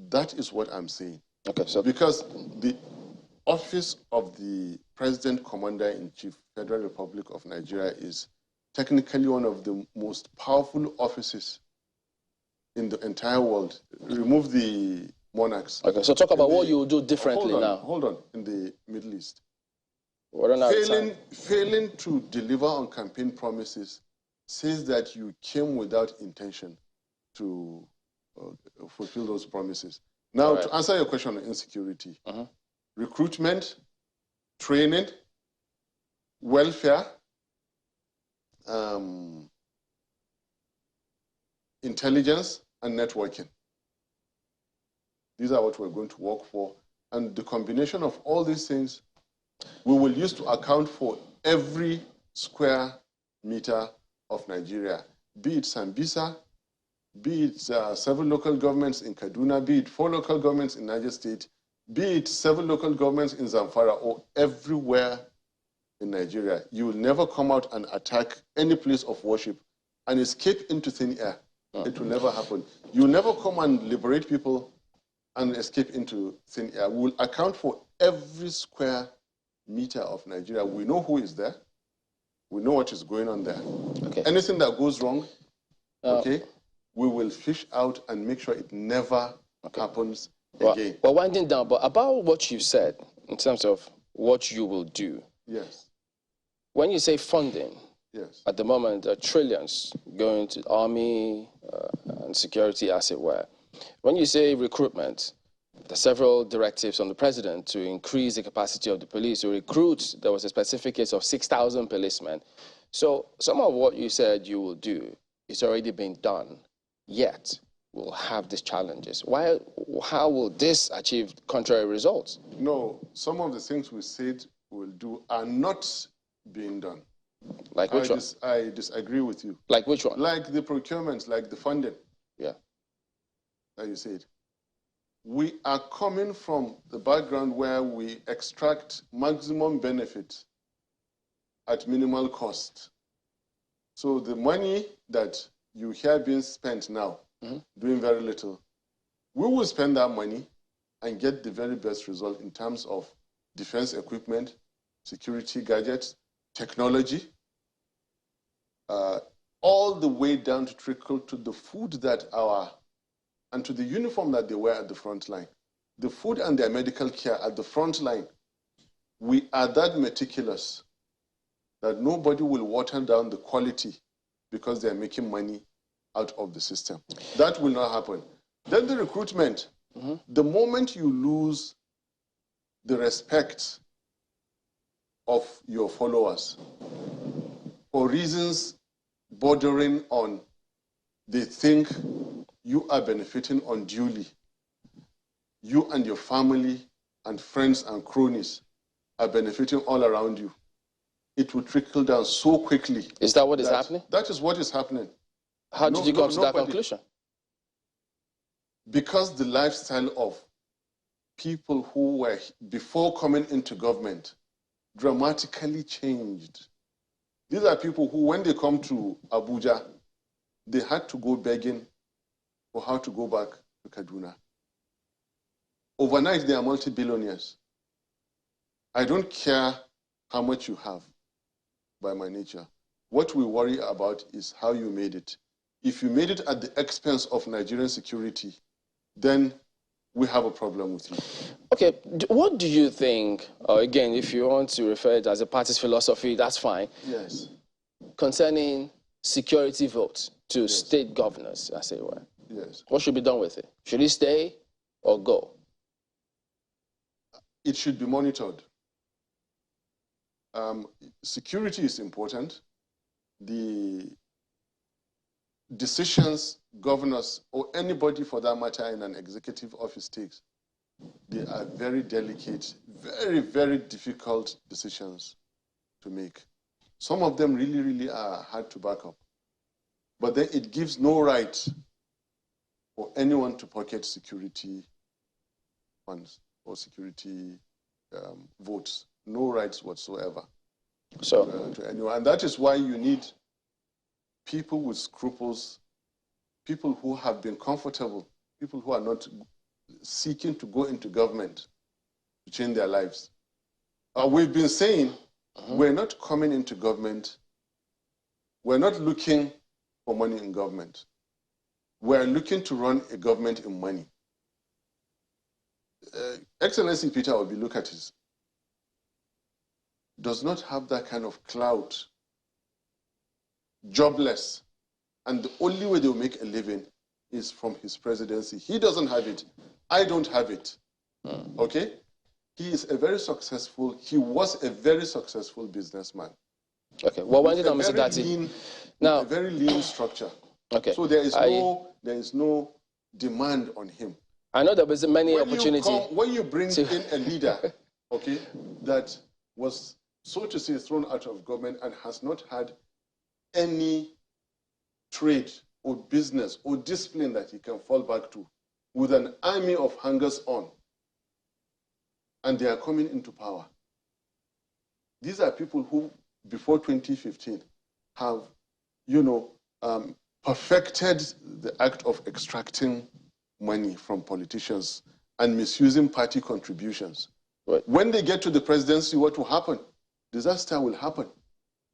That is what I'm saying. Okay, so because the office of the President Commander-in-Chief, Federal Republic of Nigeria, is technically one of the most powerful offices in the entire world. Remove the monarchs. Okay, so talk about what you will do differently now. Hold on, in the Middle East. Failing to deliver on campaign promises says that you came without intention to fulfill those promises. Now, to answer your question on insecurity, recruitment, training, welfare, intelligence, and networking. These are what we're going to work for. And the combination of all these things, we will use to account for every square meter of Nigeria, be it Sambisa, be it 7 local governments in Kaduna, be it 4 local governments in Niger State, be it 7 local governments in Zamfara, or everywhere in Nigeria. You will never come out and attack any place of worship and escape into thin air. It will never happen. You will never come and liberate people and escape into thin air. We will account for every square meter of Nigeria. We know who is there. We know what is going on there. Okay. Anything that goes wrong, we will fish out and make sure it never happens again. Well, winding down, but about what you said in terms of what you will do. Yes. When you say funding, yes, at the moment, there are trillions going to army and security, as it were. When you say recruitment, there are several directives from the president to increase the capacity of the police to recruit. There was a specific case of 6,000 policemen. So some of what you said you will do is already being done, yet we'll have these challenges. How will this achieve contrary results? No, some of the things we said we'll do are not being done. Like which one? I disagree with you. Like which one? Like the procurement, like the funding. Yeah. Like you said. We are coming from the background where we extract maximum benefit at minimal cost. So the money that you hear being spent now, doing very little, we will spend that money and get the very best result in terms of defense equipment, security gadgets, technology, all the way down to trickle to the food that and to the uniform that they wear at the front line. The food and their medical care at the front line. We are that meticulous that nobody will water down the quality because they're making money out of the system. That will not happen. Then the recruitment. The moment you lose the respect of your followers for reasons bordering on they think you are benefiting unduly, you and your family and friends and cronies are benefiting all around you, it will trickle down so quickly. Is that what is happening? That is what is happening. How did you come to that conclusion? Because the lifestyle of people who were before coming into government dramatically changed. These are people who, when they come to Abuja, they had to go begging for how to go back to Kaduna. Overnight, they are multi-billionaires. I don't care how much you have by my nature. What we worry about is how you made it. If you made it at the expense of Nigerian security, then we have a problem with you. Okay, what do you think, again, if you want to refer it as a party's philosophy, that's fine. Yes. Concerning security votes. to state governors, as it were. Yes. What should be done with it? Should he stay or go? It should be monitored. Security is important. The decisions governors or anybody for that matter in an executive office takes, they are very delicate, very, very difficult decisions to make. Some of them really, really are hard to back up. But then it gives no right for anyone to pocket security funds or security votes. No rights whatsoever to anyone. And that is why you need people with scruples, people who have been comfortable, people who are not seeking to go into government to change their lives. We've been saying we're not coming into government, we're not looking for money in government. We're looking to run a government in money. Excellency Peter Obi, look at his, does not have that kind of clout, jobless, and the only way they'll make a living is from his presidency. He doesn't have it. I don't have it. Okay? He is a very successful, he was a very successful businessman. Okay, well, when did Mr. Dati? Now, a very lean structure. Okay. So there is no demand on him. I know there was many opportunities. When you bring in a leader, okay, that was, so to say, thrown out of government and has not had any trade or business or discipline that he can fall back to, with an army of hangers on, and they are coming into power. These are people who, before 2015, have, perfected the act of extracting money from politicians and misusing party contributions. Right. When they get to the presidency, what will happen? Disaster will happen.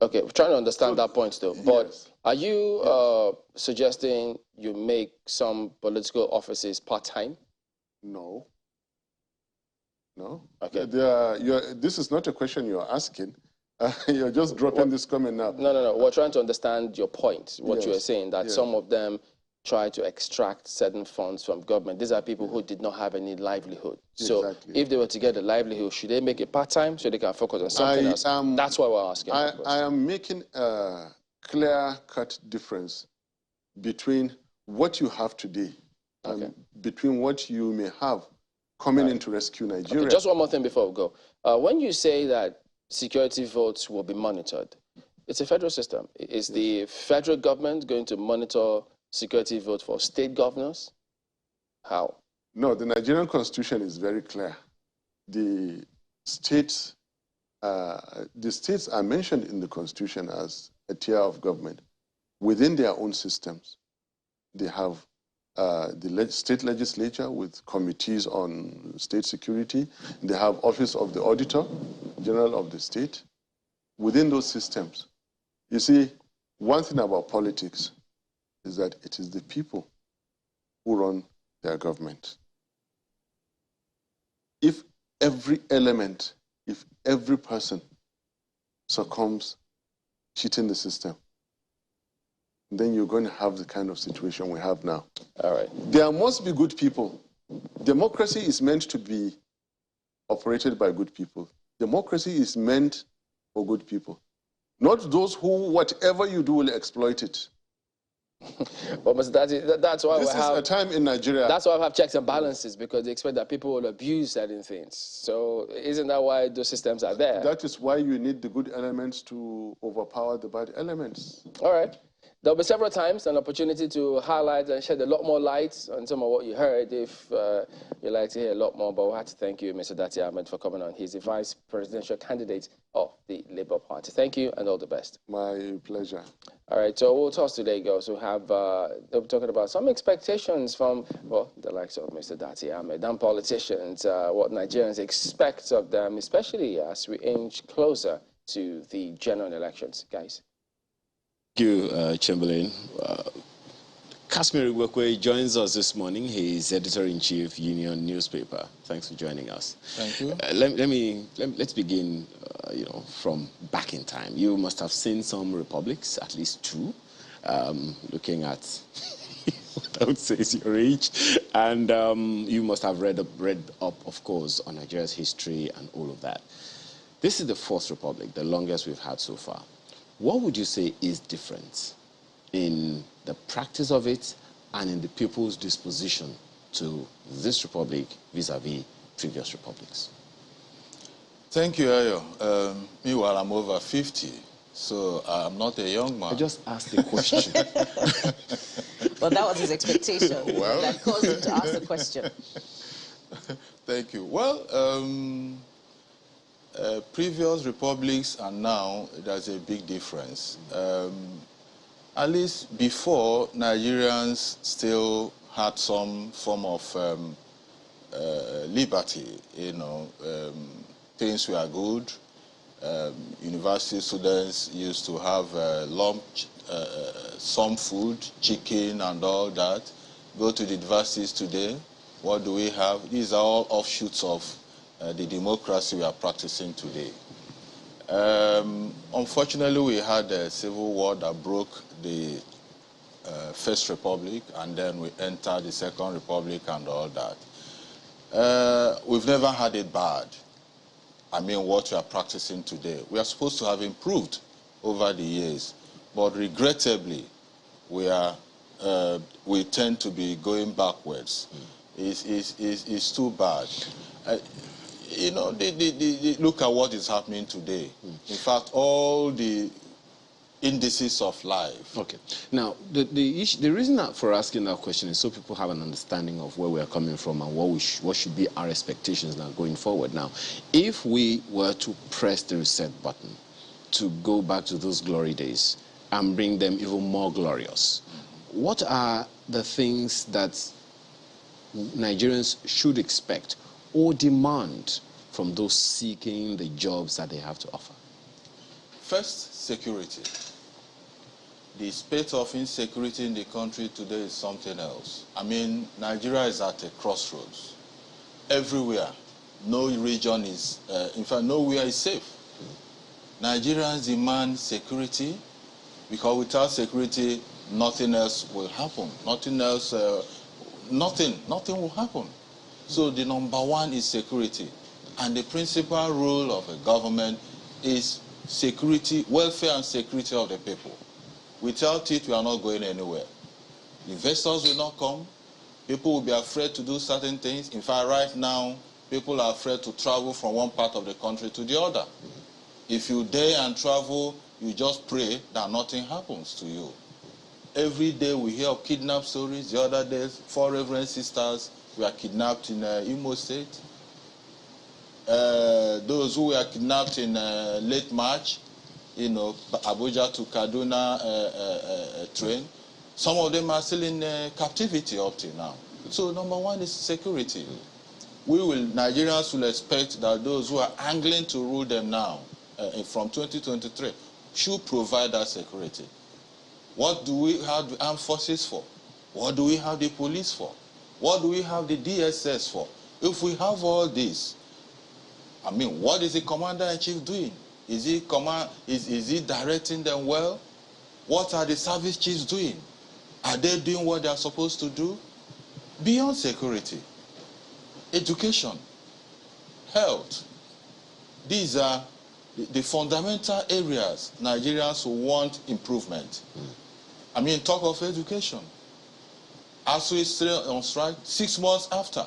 Okay, we're trying to understand that point still. But yes. Are you suggesting you make some political offices part-time? No. No. Okay. This is not a question you're asking. You're just dropping this comment now. No. We're trying to understand your point, what you are saying, that yes. some of them try to extract certain funds from government. These are people who did not have any livelihood. So exactly. If they were to get a livelihood, should they make it part-time so they can focus on something else? That's why we're asking. I am making a clear-cut difference between what you have today and between what you may have coming in to rescue Nigeria. Okay, just one more thing before we go. When you say that security votes will be monitored, it's a federal system. Is the federal government going to monitor security votes for state governors? How? No, the Nigerian constitution is very clear. The states are mentioned in the constitution as a tier of government. Within their own systems, they have the state legislature with committees on state security. They have office of the auditor general of the state. Within those systems, you see, one thing about politics is that it is the people who run their government. If every element, if every person succumbs cheating the system, then you're going to have the kind of situation we have now. All right. There must be good people. Democracy is meant to be operated by good people. Democracy is meant for good people, not those who, whatever you do, will exploit it. But that's why this is a time in Nigeria. That's why we have checks and balances, because they expect that people will abuse certain things. So isn't that why those systems are there? That is why you need the good elements to overpower the bad elements. All right. There'll be several times an opportunity to highlight and shed a lot more light on some of what you heard if you'd like to hear a lot more. But we have to thank you, Mr. Dati Ahmed, for coming on. He's the vice presidential candidate of the Labour Party. Thank you and all the best. My pleasure. All right, so we'll toss today, girls, who have, they'll be talking about some expectations from, well, the likes of Mr. Dati Ahmed and politicians, what Nigerians expect of them, especially as we inch closer to the general elections. Guys. Thank you, Chamberlain. Kashmir Igwekwe joins us this morning. He is editor-in-chief, Union newspaper. Thanks for joining us. Thank you. Let's begin, from back in time. You must have seen some republics, at least two, looking at what I would say is your age, and you must have read up, of course, on Nigeria's history and all of that. This is the Fourth Republic, the longest we've had so far. What would you say is different in the practice of it and in the people's disposition to this republic vis-a-vis previous republics? Thank you, Ayo. Meanwhile, I'm over 50, so I'm not a young man. I just asked the question. Well, that was his expectation. Well. That caused him to ask the question. Thank you. Well, previous republics and now, there's a big difference. At least before, Nigerians still had some form of liberty, you know. Things were good. University students used to have lunch, some food, chicken and all that. Go to the universities today, what do we have? These are all offshoots of the democracy we are practicing today. Unfortunately, we had a civil war that broke the First Republic, and then we entered the Second Republic and all that. We've never had it bad. I mean, what we are practicing today. We are supposed to have improved over the years, but regrettably, we tend to be going backwards. It's too bad. You know, look at what is happening today. In fact, all the indices of life. Okay. Now, the reason for asking that question is so people have an understanding of where we are coming from and what should be our expectations now going forward. Now, if we were to press the reset button to go back to those glory days and bring them even more glorious, what are the things that Nigerians should expect or demand from those seeking the jobs that they have to offer? First, security. The state of insecurity in the country today is something else. I mean, Nigeria is at a crossroads. Everywhere, no region is, in fact, nowhere is safe. Nigerians demand security because without security, nothing else will happen. Nothing else, nothing will happen. So the number one is security. And the principal role of a government is security, welfare and security of the people. Without it, we are not going anywhere. Investors will not come. People will be afraid to do certain things. In fact, right now, people are afraid to travel from one part of the country to the other. If you dare and travel, you just pray that nothing happens to you. Every day we hear of kidnap stories. The other day, 4 Reverend sisters were kidnapped in Imo State. Those who were kidnapped in late March, you know, Abuja to Kaduna train, some of them are still in captivity up till now. So number one is security. Nigerians will expect that those who are angling to rule them now, from 2023, should provide that security. What do we have the armed forces for? What do we have the police for? What do we have the DSS for? If we have all this, I mean, what is the commander-in-chief doing? Is he directing them well? What are the service chiefs doing? Are they doing what they are supposed to do? Beyond security, education, health, these are the fundamental areas Nigerians want improvement. I mean, talk of education. ASU is still on strike 6 months after.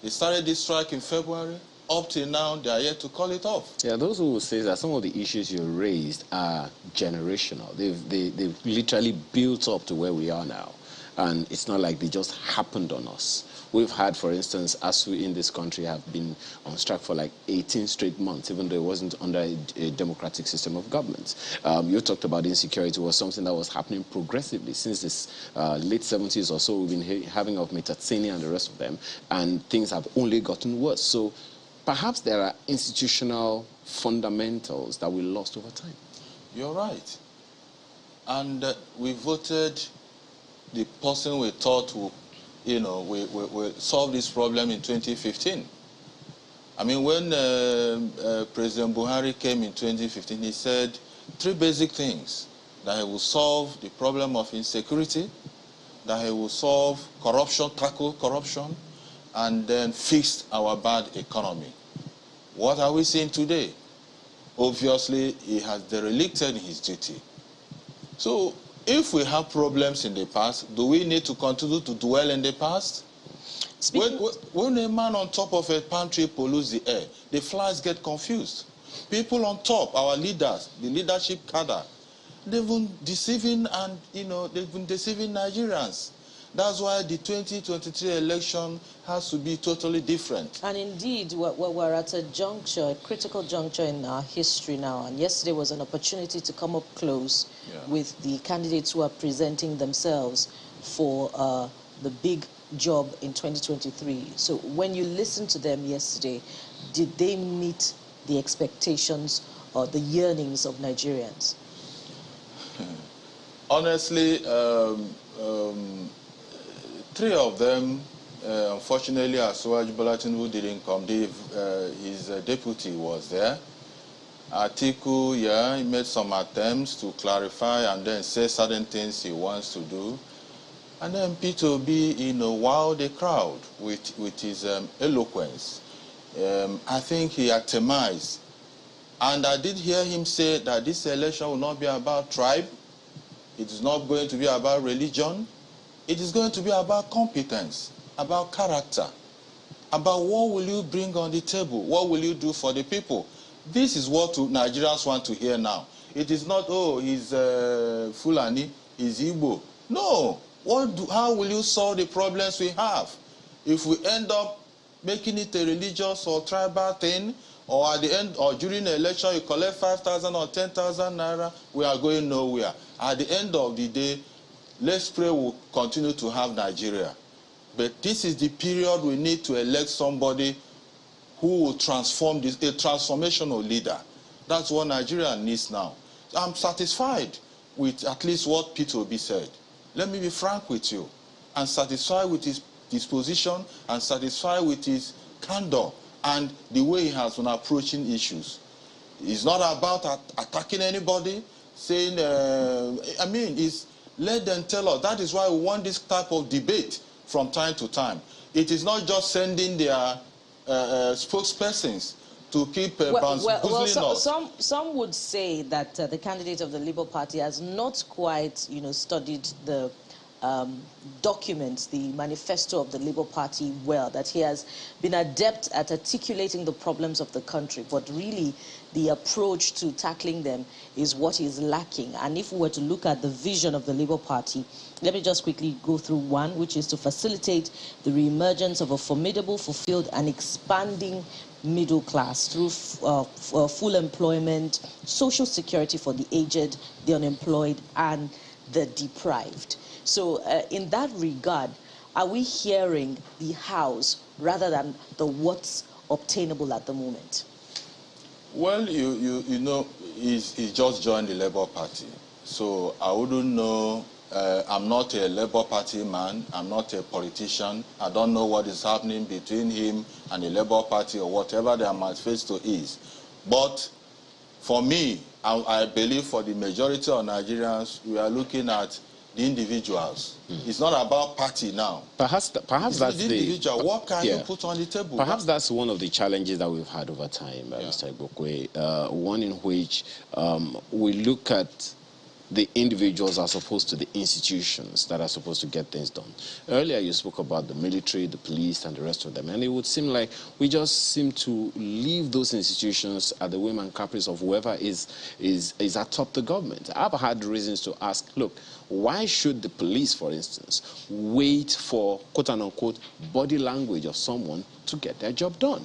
They started this strike in February. Up till now, they are yet to call it off. Yeah, those who will say that some of the issues you raised are generational. They've literally built up to where we are now. And it's not like they just happened on us. We've had, for instance, ASU in this country have been on strike for like 18 straight months, even though it wasn't under a democratic system of government. You talked about insecurity was something that was happening progressively since this late 70s or so. We've been having of Metatsini and the rest of them, and things have only gotten worse. So perhaps there are institutional fundamentals that we lost over time. You're right. And we voted the person we thought would, you know, we solve this problem in 2015. I mean, when President Buhari came in 2015, he said 3 basic things. that he will solve the problem of insecurity, that he will solve corruption, tackle corruption, and then fix our bad economy. What are we seeing today? Obviously, he has derelicted his duty. So, if we have problems in the past, do we need to continue to dwell in the past? When a man on top of a palm tree pollutes the air, the flies get confused. People on top, our leaders, the leadership cadre, they've been deceiving and, they've been deceiving Nigerians. That's why the 2023 election has to be totally different. And indeed, we're at a juncture, a critical juncture in our history now. And yesterday was an opportunity to come up close with the candidates who are presenting themselves for the big job in 2023. So when you listened to them yesterday, did they meet the expectations or the yearnings of Nigerians? Honestly, three of them, unfortunately, Asuwaju Bola Tinubu didn't come. His deputy was there. Atiku, he made some attempts to clarify and then say certain things he wants to do. And then Peter Obi, wowed the crowd with his eloquence. I think he atomized. And I did hear him say that this election will not be about tribe. It is not going to be about religion. It is going to be about competence, about character, about what will you bring on the table, what will you do for the people. This is what Nigerians want to hear now. It is not, oh, he's Fulani, he's Igbo. No. How will you solve the problems we have? If we end up making it a religious or tribal thing, or at the end or during the election you collect 5,000 or 10,000 naira, we are going nowhere. At the end of the day, let's pray we'll continue to have Nigeria. But this is the period we need to elect somebody who will transform this, a transformational leader. That's what Nigeria needs now. I'm satisfied with at least what Peter Obi said. Let me be frank with you. I'm satisfied with his disposition and satisfied with his candor and the way he has been approaching issues. It's not about attacking anybody, saying, let them tell us. That is why we want this type of debate from time to time. It is not just sending their spokespersons to keep some would say that the candidate of the Labour Party has not quite, studied the documents, the manifesto of the Labour Party well, that he has been adept at articulating the problems of the country, but really the approach to tackling them is what is lacking. And if we were to look at the vision of the Labour Party, let me just quickly go through one, which is to facilitate the reemergence of a formidable, fulfilled and expanding middle class through full employment, social security for the aged, the unemployed and the deprived. So in that regard, are we hearing the hows rather than the what's obtainable at the moment? Well, you know, he's just joined the Labour Party. So I wouldn't know. I'm not a Labour Party man. I'm not a politician. I don't know what is happening between him and the Labour Party or whatever their manifesto is. But for me, I believe for the majority of Nigerians, we are looking at the individuals. It's not about party now. Perhaps that's the individual. What can you put on the table? Perhaps that's one of the challenges that we've had over time, Mr. Igbokwe. One in which we look at the individuals as opposed to the institutions that are supposed to get things done. Earlier you spoke about the military, the police and the rest of them, and it would seem like we just seem to leave those institutions at the whim and caprice of whoever is atop the government. I've had reasons to ask, look, why should the police, for instance, wait for quote-unquote body language of someone to get their job done?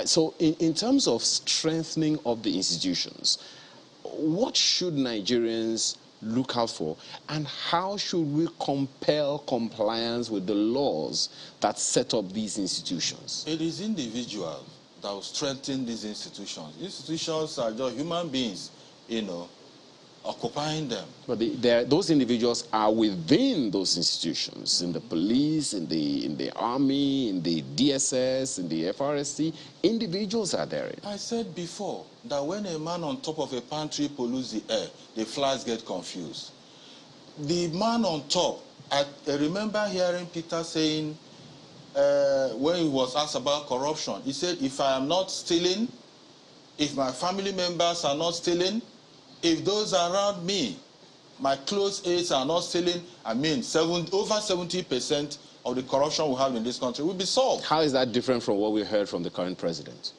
So in terms of strengthening of the institutions, what should Nigerians look out for, and how should we compel compliance with the laws that set up these institutions? It is individuals that will strengthen these institutions. Institutions are just human beings, you know. occupying them. But those individuals are within those institutions, in the police, in the army, in the DSS, in the FRSC. Individuals are there. I said before that when a man on top of a pantry pollutes the air, the flies get confused. The man on top, I remember hearing Peter saying, when he was asked about corruption, he said, if I am not stealing, if my family members are not stealing, if those around me, my close aides are not stealing, I mean, over 70% of the corruption we have in this country will be solved. How is that different from what we heard from the current president?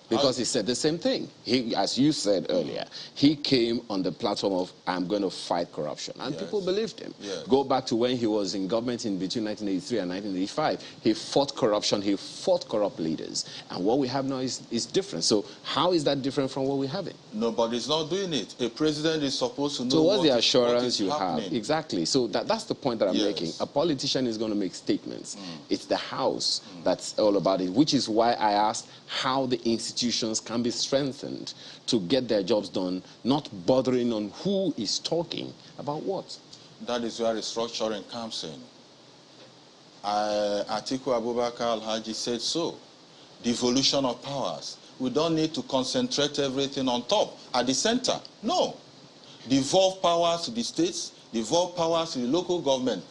Because he said the same thing. He, as you said earlier, he came on the platform of, I'm going to fight corruption. And people believed him. Yes. Go back to when he was in government in between 1983 and 1985. He fought corruption. He fought corrupt leaders. And what we have now is different. So how is that different from what we have? Nobody's not doing it. A president is supposed to know so what's the assurance you happening. have? Exactly. So that's the point that I'm making. A politician is going to make statements. It's the House that's all about it, which is why I asked how the institutions can be strengthened to get their jobs done, not bothering on who is talking about what. That is where restructuring comes in. Atiku Abubakar Alhaji said so. Devolution of powers. We don't need to concentrate everything on top, at the center. No. Devolve powers to the states, devolve powers to the local government.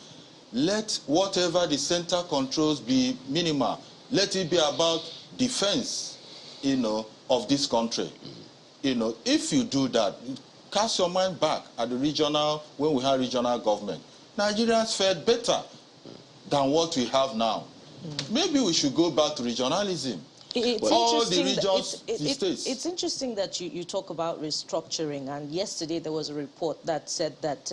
Let whatever the center controls be minimal. Let it be about defense, of this country. If you do that, cast your mind back at the regional, when we had regional government. Nigerians fared better than what we have now. Maybe we should go back to regionalism. All the regions, the states. It's interesting that you talk about restructuring, and yesterday there was a report that said that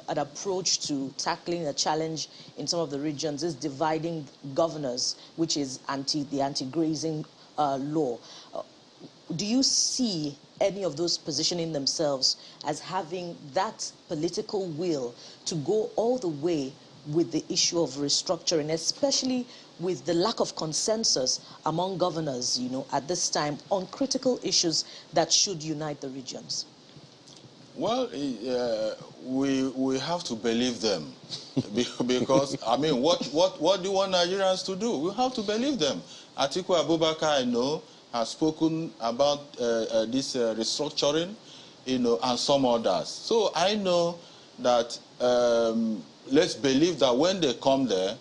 an approach to tackling a challenge in some of the regions is dividing governors, which is the anti-grazing law. Do you see any of those positioning themselves as having that political will to go all the way with the issue of restructuring, especially with the lack of consensus among governors, at this time on critical issues that should unite the regions? Well, we have to believe them because, I mean, what do you want Nigerians to do? We have to believe them. Atiku Abubakar, I know, has spoken about this restructuring, and some others. So I know that let's believe that when they come there,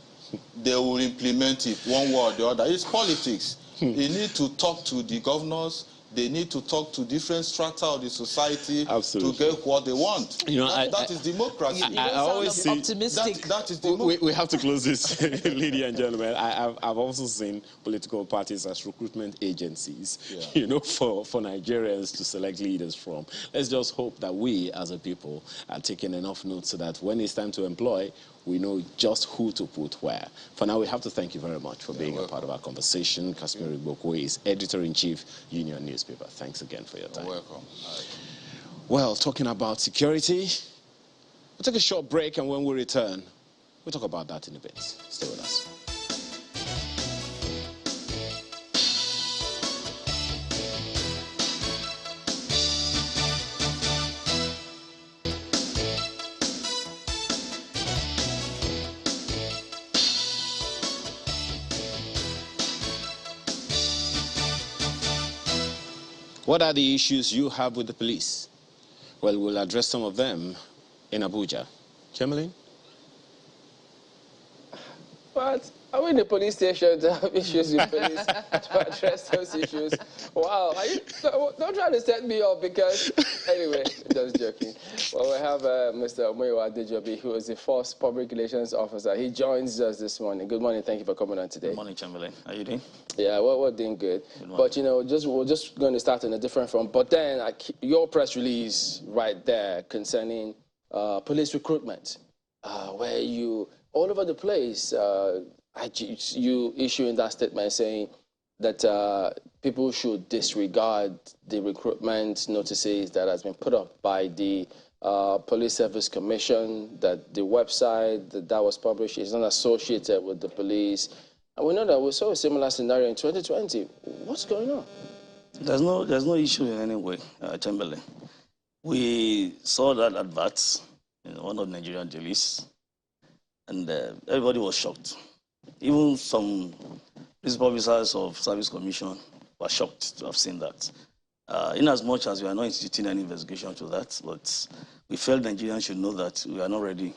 they will implement it one way or the other. It's politics. They need to talk to the governors. They need to talk to different strata of the society to get what they want. That is democracy. I always see optimistic. That is democracy. We have to close this, ladies and gentlemen. I've also seen political parties as recruitment agencies, for Nigerians to select leaders from. Let's just hope that we, as a people, are taking enough notes so that when it's time to employ, we know just who to put where. For now, we have to thank you very much for being a part of our conversation. Kasimiri Gbokwe is Editor-in-Chief, Union Newspaper. Thanks again for your time. You're welcome. Well, talking about security, we'll take a short break, and when we return, we'll talk about that in a bit. Stay with us. What are the issues you have with the police? Well, we'll address some of them in Abuja. Chamberlain? But are we in the police station to have issues with police to address those issues? Wow, don't try to set me up because, anyway, just joking. Well, we have Mr. Omoyo Adejobi, who is the first public relations officer. He joins us this morning. Good morning. Thank you for coming on today. Good morning, Chamberlain. How are you doing? Yeah, we're doing good. But, we're just going to start on a different front. But then your press release right there concerning police recruitment, where you, all over the place, you issuing that statement saying that people should disregard the recruitment notices that has been put up by the Police Service Commission, that the website that was published is not associated with the police. And we know that we saw a similar scenario in 2020. What's going on? There's no issue in any way, Chamberlain. We saw that advert in one of the Nigerian dailies, and everybody was shocked. Even some principal officers of Service Commission were shocked to have seen that. In as much as we are not instituting any investigation to that, but we felt Nigerians should know that we are not ready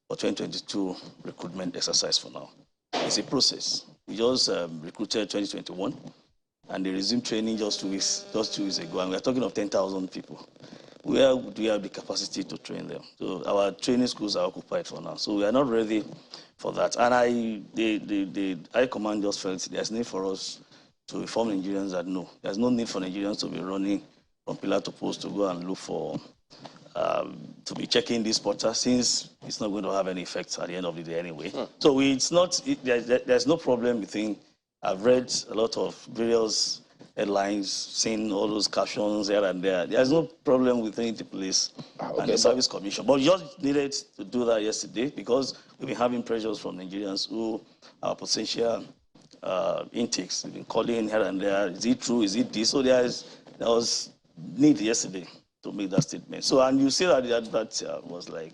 for 2022 recruitment exercise for now. It's a process. We just recruited 2021, and they resumed training just two weeks ago, and we are talking of 10,000 people. Where do we have the capacity to train them? So our training schools are occupied for now. So we are not ready for that. And the High Command just felt there's need for us to inform Nigerians that no, there's no need for Nigerians to be running from pillar to post to go and look for, to be checking this portal, since it's not going to have any effect at the end of the day anyway. So there's no problem with it. I've read a lot of various headlines, seen all those captions here and there. There's no problem with the police and the Service Commission. But we just needed to do that yesterday because we've been having pressures from Nigerians who are potential intakes. We've been calling here and there. Is it true? Is it this? So there was need yesterday to make that statement. So, and you see that the advert was like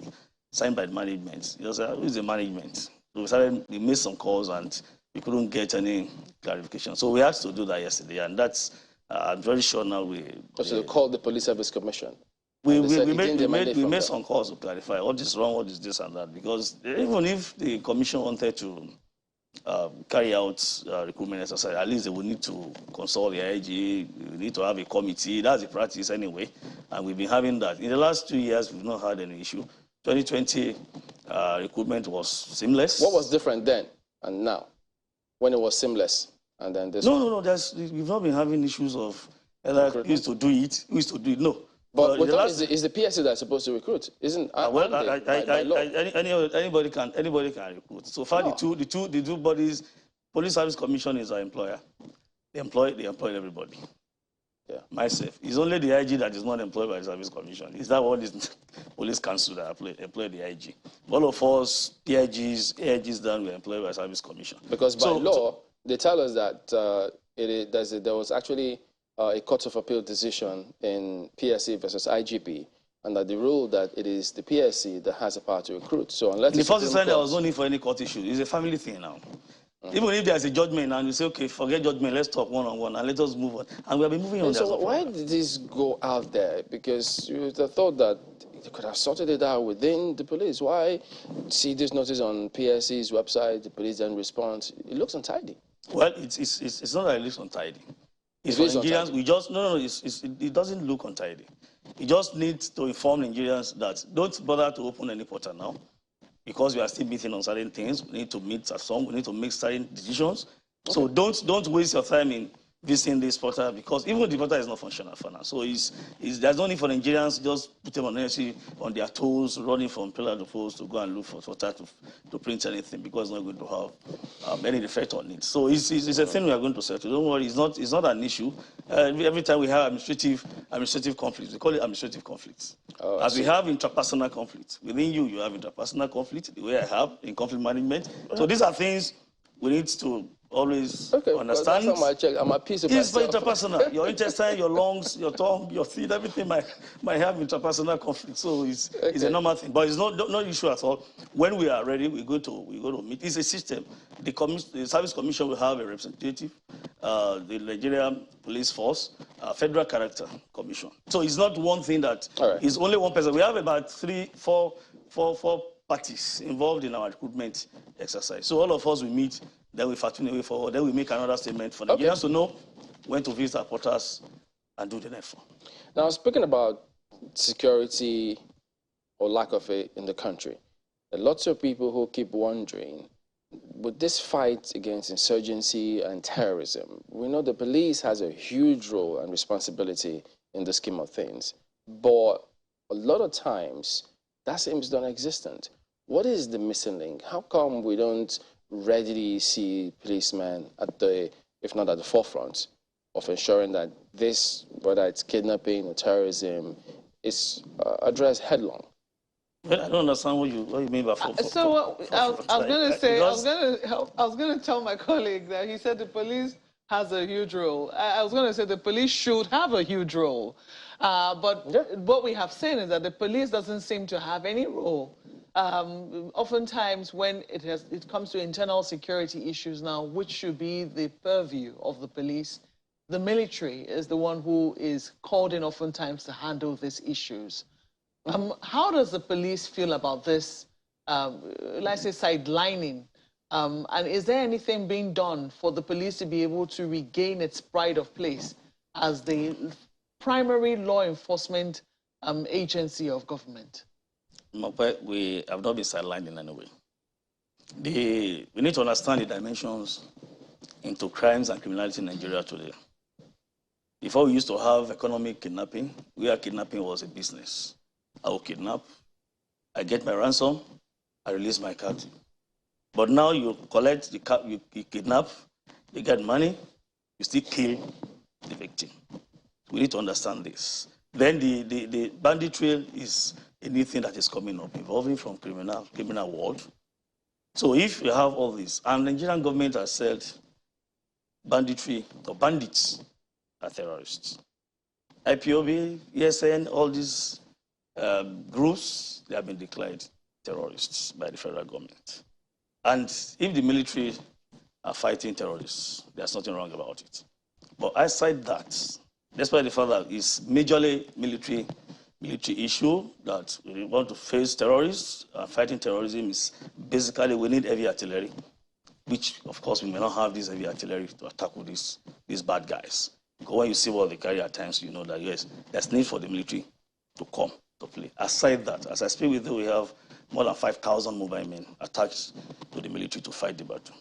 signed by the management. It was who is the management? So we made some calls and we couldn't get any clarification. So we had to do that yesterday, and that's, I'm very sure now So they called the Police Service Commission? We made some calls to clarify what is wrong, what is this and that, because even if the commission wanted to carry out recruitment exercise, at least they would need to consult the IG, we need to have a committee. That's the practice anyway, and we've been having that. In the last 2 years, we've not had any issue. 2020 recruitment was seamless. What was different then and now, when it was seamless? And then this No, we've not been having issues of who used to do it, who used to do it. No. But is the PSC that's supposed to recruit? Isn't anybody can recruit. So far, the two bodies, Police Service Commission is our employer. They employ everybody. Yeah. Myself. It's only the IG that is not employed by the Service Commission. Is that what is Police Council that employ the IG? All of us, PIGs, AIGs, then we're employed by the Service Commission. Because by law, they tell us that there was actually a Court of Appeal decision in PSC versus IGP, and that the rule that it is the PSC that has the power to recruit. So unless in the first instance, there was no need for any court issue. It's a family thing now. Even if there's a judgment and you say, okay, forget judgment, let's talk one-on-one and let us move on. And we'll be moving on. So why did this go out there? Because you would have thought that they could have sorted it out within the police. Why see this notice on PSC's website, the police then respond? It looks untidy. Well, it's not that it looks untidy. It's for Nigerians, we just, it doesn't look untidy. You just need to inform Nigerians that don't bother to open any portal now, because we are still meeting on certain things. We need to meet at some, we need to make certain decisions. Okay. So don't waste your time in visiting this portal, because even the portal is not functional for now. So there's no need for Nigerians just put them on their toes, running from pillar to post to go and look for portal to print anything, because it's not going to have any effect on it. So it's a thing we are going to settle. Don't worry, it's not an issue. Every time we have administrative conflicts, we call it administrative conflicts. Oh, as we have interpersonal conflicts. Within you have interpersonal conflict, the way I have in conflict management. So these are things we need to always understand. That's how I check. I'm a piece of myself. It's interpersonal. Your intestine, your lungs, your tongue, your teeth, everything might have interpersonal conflict. So it's a normal thing. But it's no issue at all. When we are ready, we go to meet. It's a system. The Service Commission will have a representative, the Nigerian Police Force, Federal Character Commission. So it's not one thing that is only one person. We have about four parties involved in our recruitment exercise. So all of us will meet. Then we fatten away forward. Then we make another statement for Nigerians to know when to visit our portals and do the next one. Now, speaking about security or lack of it in the country, there are lots of people who keep wondering, with this fight against insurgency and terrorism, we know the police has a huge role and responsibility in the scheme of things, but a lot of times that seems non-existent. What is the missing link? How come we don't readily see policemen at the, if not at the forefront, of ensuring that this, whether it's kidnapping or terrorism, is addressed headlong? Well, I don't understand what you mean by I was going to tell my colleague that he said the police has a huge role. I was going to say the police should have a huge role. But what we have seen is that the police doesn't seem to have any role. Oftentimes when it comes to internal security issues now, which should be the purview of the police, the military is the one who is called in oftentimes to handle these issues. How does the police feel about this, let's say, sidelining? And is there anything being done for the police to be able to regain its pride of place as the primary law enforcement agency of government? We have not been sidelined in any way. We need to understand the dimensions into crimes and criminality in Nigeria today. Before we used to have economic kidnapping, where kidnapping was a business. I will kidnap, I get my ransom, I release my captive. But now you collect the you kidnap, you get money, you still kill the victim. We need to understand this. Then the banditry is anything that is coming up, evolving from criminal world. So if you have all this, and the Nigerian government has said banditry or bandits are terrorists. IPOB, ESN, all these groups, they have been declared terrorists by the federal government. And if the military are fighting terrorists, there's nothing wrong about it. But outside that, despite the fact that it's majorly military issue, that we want to face terrorists, fighting terrorism is basically we need heavy artillery, which of course we may not have this heavy artillery to tackle these bad guys. Because when you see what they carry at times, you know that yes, there's need for the military to come to play. Aside that, as I speak with you, we have more than 5,000 mobile men attached to the military to fight the battle.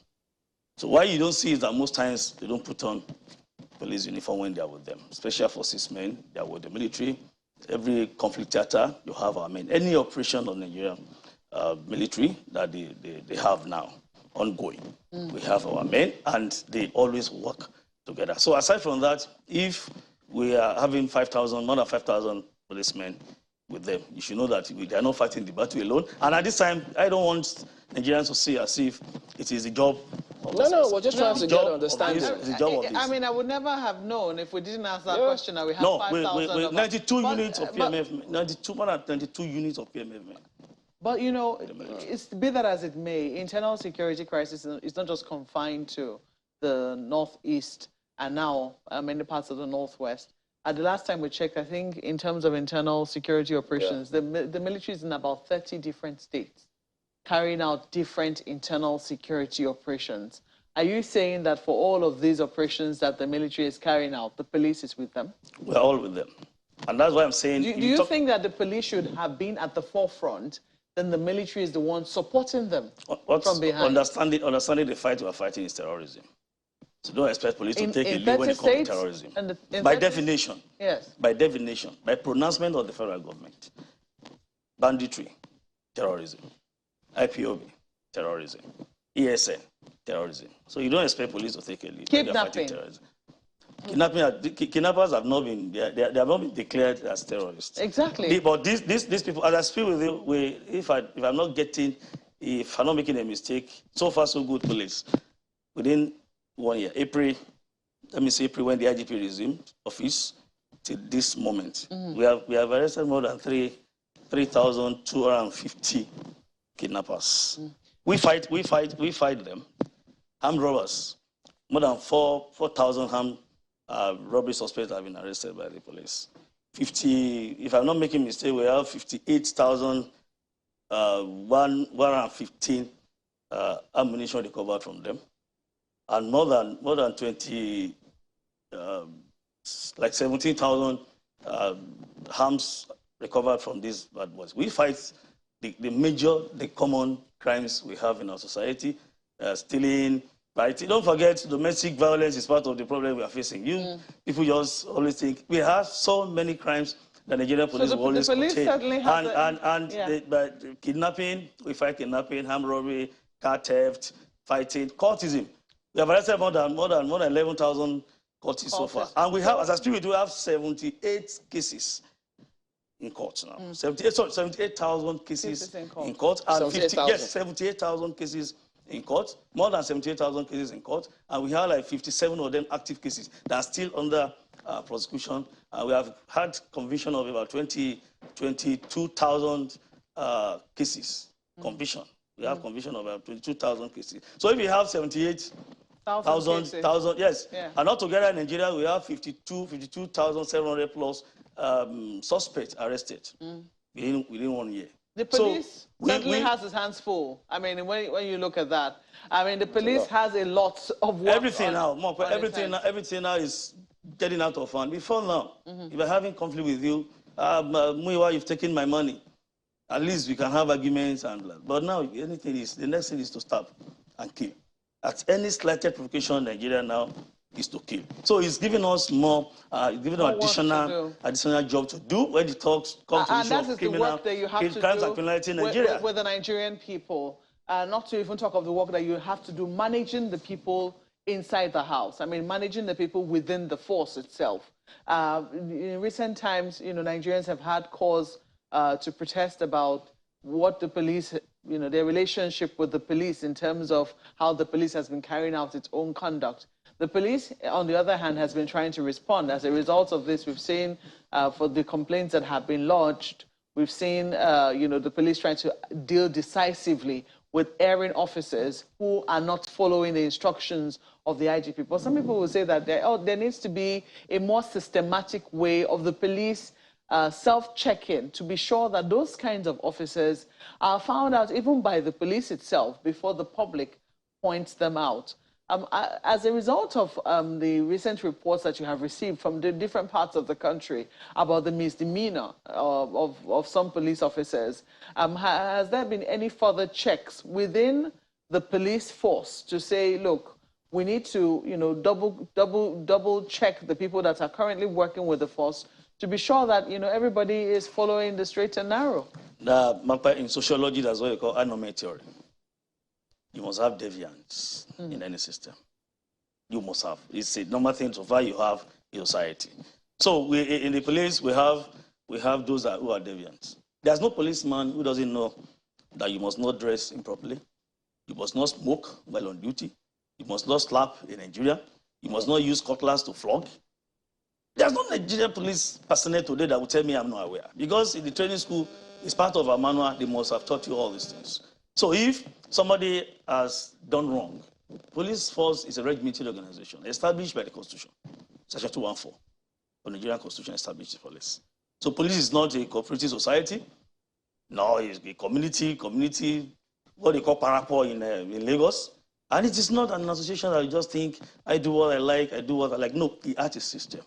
So why you don't see is that most times they don't put on police uniform when they are with them. Special forces men, they are with the military. Every conflict theater, you have our men. Any operation of Nigeria military that they have now ongoing, we have our men, and they always work together. So aside from that, if we are having 5,000, more than 5,000 policemen with them, you should know that they are not fighting the battle alone. And at this time, I don't want Nigerians to see as if it is the job of No, we're just trying to get understanding. It's the job of this. I mean, I would never have known if we didn't ask that question that we have 5,000 92 units of PMF, 92 units of PMF men. But, you know, it's be that as it may, internal security crisis is not just confined to the Northeast and now many parts of the Northwest. At the last time we checked, I think in terms of internal security operations, the military is in about 30 different states, carrying out different internal security operations. Are you saying that for all of these operations that the military is carrying out, the police is with them? We're all with them. And that's why I'm saying... Do you think that the police should have been at the forefront, then the military is the one supporting them from behind? Understanding the fight we are fighting is terrorism. So don't expect police to take a lead when it comes to terrorism. By definition. Yes. By definition. By pronouncement of the federal government. Banditry, terrorism. IPOB, terrorism. ESN, terrorism. So you don't expect police to take a lead. Kidnapping. Kidnappers have not been, they have not been declared as terrorists. Exactly. But these people, as I speak with you, if I'm not making a mistake, so far so good, police. Within 1 year, April when the IGP resumed office, till this moment, we have arrested more than 3,250 kidnappers. We fight them. Armed robbers, more than 4,000 armed robbery suspects have been arrested by the police. If I'm not making a mistake, we have 58,115 ammunition recovered from them, and more than 20, like 17,000 arms recovered from these bad boys. We fight the common crimes we have in our society, stealing, fighting. Don't forget, domestic violence is part of the problem we are facing. People just always think we have so many crimes that Nigerian police will always contain. Kidnapping, we fight kidnapping, armed robbery, car theft, fighting, cultism. We have arrested more than 11,000 cultists so far. And we have, as I speak, we do have 78 cases in court now. 78,000 cases in court. And 78,000 cases in court, more than 78,000 cases in court, and we have like 57 of them active cases that are still under prosecution. We have had conviction of about 22,000 cases, conviction. We have conviction of about 22,000 cases. So if you have 78,000, yes. Yeah. And altogether in Nigeria, we have 52,700 plus suspects arrested within 1 year. The police certainly has its hands full. I mean, when you look at that, I mean, the police has a lot of work. Everything now is getting out of hand. Before now, if you're having conflict with you, Muiwa, you've taken my money. At least we can have arguments and blah. But now, the next thing is to stop and kill. At any slighted provocation in Nigeria now is to kill. So it's giving us more, additional job to do when the talks come to the issue of criminal crimes and criminality in Nigeria. With the Nigerian people, not to even talk of the work that you have to do managing the people inside the house. I mean, managing the people within the force itself. In recent times, Nigerians have had cause to protest about what the police, their relationship with the police in terms of how the police has been carrying out its own conduct. The police, on the other hand, has been trying to respond. As a result of this, we've seen for the complaints that have been lodged, we've seen, the police trying to deal decisively with erring officers who are not following the instructions of the IGP. But some people will say that there needs to be a more systematic way of the police self-check-in to be sure that those kinds of officers are found out even by the police itself before the public points them out. As a result of the recent reports that you have received from the different parts of the country about the misdemeanor of some police officers, has there been any further checks within the police force to say, look, we need to double check the people that are currently working with the force to be sure that everybody is following the straight and narrow? In sociology, that's what you call anomaly theory. You must have deviance in any system. You must have. It's a normal thing so far you have in society. So in the police, we have those who are deviant. There's no policeman who doesn't know that you must not dress improperly. You must not smoke while on duty. You must not slap in Nigeria. You must not use cutlass to flog. There's no Nigerian police personnel today that will tell me I'm not aware. Because in the training school, it's part of our manual, they must have taught you all these things. So if somebody has done wrong, police force is a regimented organization established by the Constitution, Section 214 of the Nigerian Constitution established the police. So police is not a cooperative society. No, it's a community, what they call parapo in Lagos. And it is not an association that you just think, I do what I like, I do what I like. No, the art is system.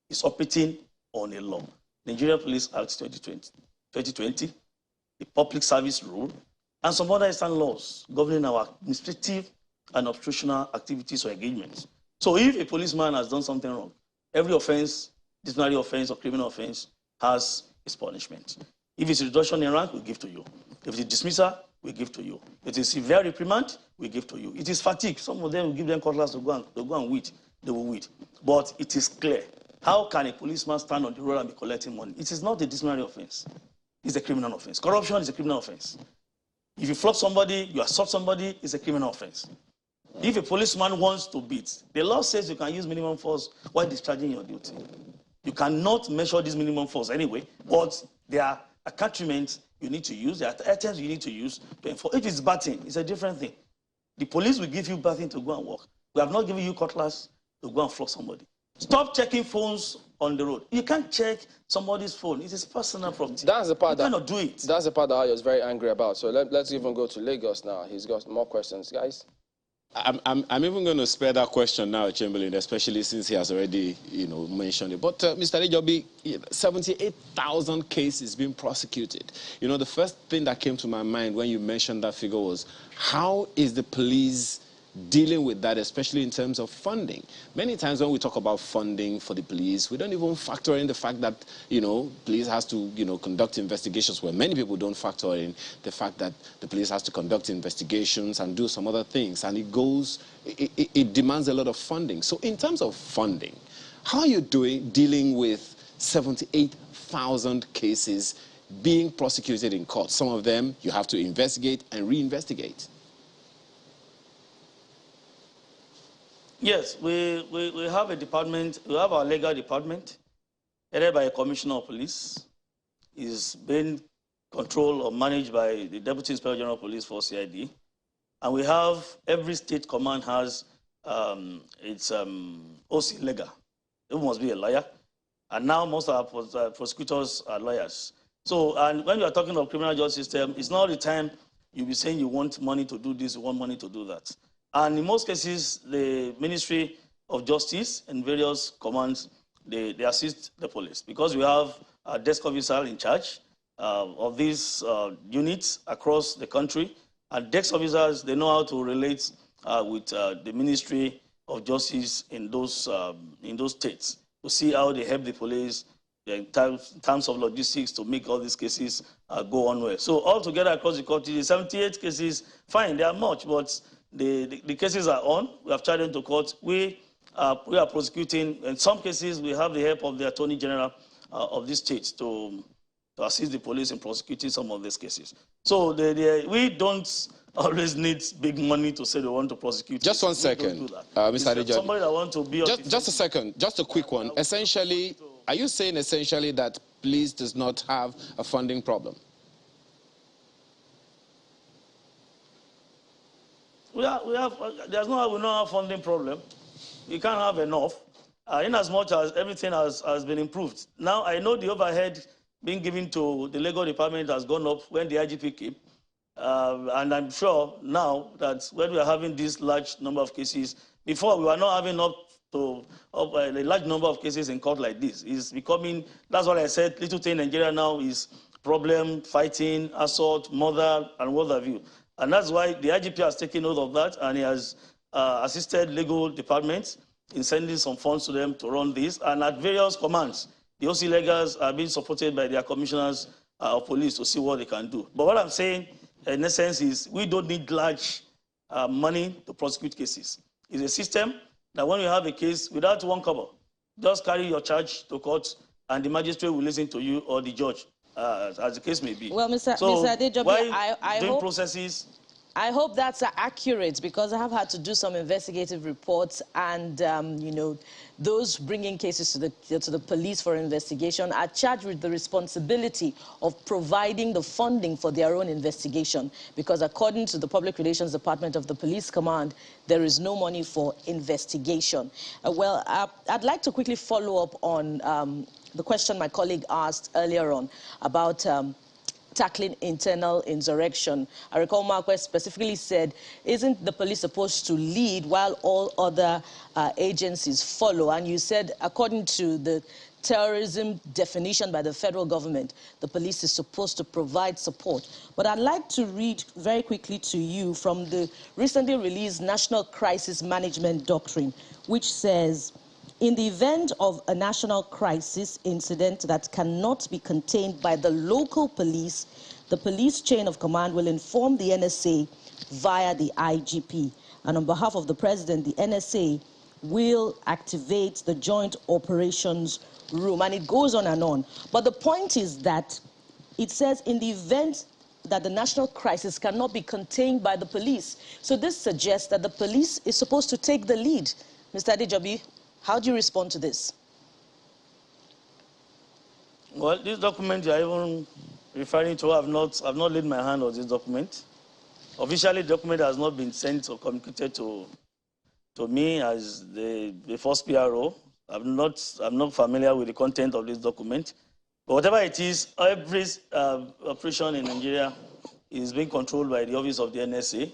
It's operating on a law. Nigeria Police Act 2020, the Public Service Rule, and some other extant laws governing our administrative and obstructional activities or engagements. So if a policeman has done something wrong, every offense, disciplinary offense or criminal offense, has its punishment. If it's a reduction in rank, we give to you. If it's a dismissal, we give to you. If it is severe reprimand, we give to you. It is fatigue. Some of them will give them cutlass to go and weed. They will weed. But it is clear. How can a policeman stand on the road and be collecting money? It is not a disciplinary offense. It's a criminal offense. Corruption is a criminal offense. If you flog somebody, you assault somebody, it's a criminal offense. If a policeman wants to beat, the law says you can use minimum force while discharging your duty. You cannot measure this minimum force anyway, but there are accoutrements you need to use, there are items you need to use to enforce. If it's batting, it's a different thing. The police will give you batting to go and work. We have not given you cutlass to go and flog somebody. Stop checking phones on the road. You can't check somebody's phone. It is personal property. That's the part you cannot do it. That's the part that I was very angry about. So let's even go to Lagos now. He's got more questions, guys. I'm even going to spare that question now, Chamberlain, especially since he has already, mentioned it. But Mr. Dejobi, 78,000 cases being prosecuted. The first thing that came to my mind when you mentioned that figure was, how is the police dealing with that, especially in terms of funding? Many times when we talk about funding for the police, we don't even factor in the fact that, police has to, conduct investigations, where many people don't factor in the fact that the police has to conduct investigations and do some other things. And it demands a lot of funding. So in terms of funding, how are you dealing with 78,000 cases being prosecuted in court? Some of them you have to investigate and reinvestigate. Yes, we have a department, we have our legal department, headed by a commissioner of police. Is being controlled or managed by the Deputy Inspector General of Police for CID. And we have, every state command has its OC lega. It must be a lawyer. And now most of our prosecutors are lawyers. So, and when you are talking of criminal justice system, it's not the time you'll be saying you want money to do this, you want money to do that. And in most cases, the Ministry of Justice and various commands, they assist the police because we have a desk officer in charge of these units across the country. And desk officers, they know how to relate with the Ministry of Justice in those states to see how they help the police in terms of logistics to make all these cases go on well. So altogether across the country, the 78 cases, fine, they are much, but the cases are on. We have charged them to court. We are prosecuting. In some cases, we have the help of the Attorney General of this state to assist the police in prosecuting some of these cases. So we don't always need big money to say they want to prosecute. Just one second, Mr. Adejobi. Somebody that wants to be just a second, just a quick one. Essentially, are you saying essentially that police does not have a funding problem? We don't have a funding problem. We can't have enough, in as much as everything has been improved. Now, I know the overhead being given to the legal department has gone up when the IGP came. And I'm sure now that when we are having this large number of cases, before we were not having a large number of cases in court like this. It's becoming, that's what I said, little thing in Nigeria now is problem, fighting, assault, murder, and what have you. And that's why the IGP has taken note of that, and he has assisted legal departments in sending some funds to them to run this. And at various commands, the OC legals are being supported by their commissioners of police to see what they can do. But what I'm saying, in essence, is we don't need large money to prosecute cases. It's a system that when you have a case without one cover, just carry your charge to court and the magistrate will listen to you or the judge, as the case may be. Well, Mr. Adejobi, I hope that's accurate because I have had to do some investigative reports, and you know, those bringing cases to the police for investigation are charged with the responsibility of providing the funding for their own investigation, because according to the Public Relations Department of the Police Command, there is no money for investigation. I'd like to quickly follow up on the question my colleague asked earlier on about tackling internal insurrection. I recall Marquez specifically said, isn't the police supposed to lead while all other agencies follow? And you said, according to the terrorism definition by the federal government, the police is supposed to provide support. But I'd like to read very quickly to you from the recently released National Crisis Management Doctrine, which says, in the event of a national crisis incident that cannot be contained by the local police, the police chain of command will inform the NSA via the IGP. And on behalf of the president, the NSA will activate the Joint Operations Room. And it goes on and on. But the point is that it says in the event that the national crisis cannot be contained by the police. So this suggests that the police is supposed to take the lead. Mr. Adejobi, how do you respond to this? Well, this document you're even referring to, I've not laid my hand on this document. Officially, the document has not been sent or communicated to me as the first PRO. I'm not familiar with the content of this document. But whatever it is, every operation in Nigeria is being controlled by the office of the NSA.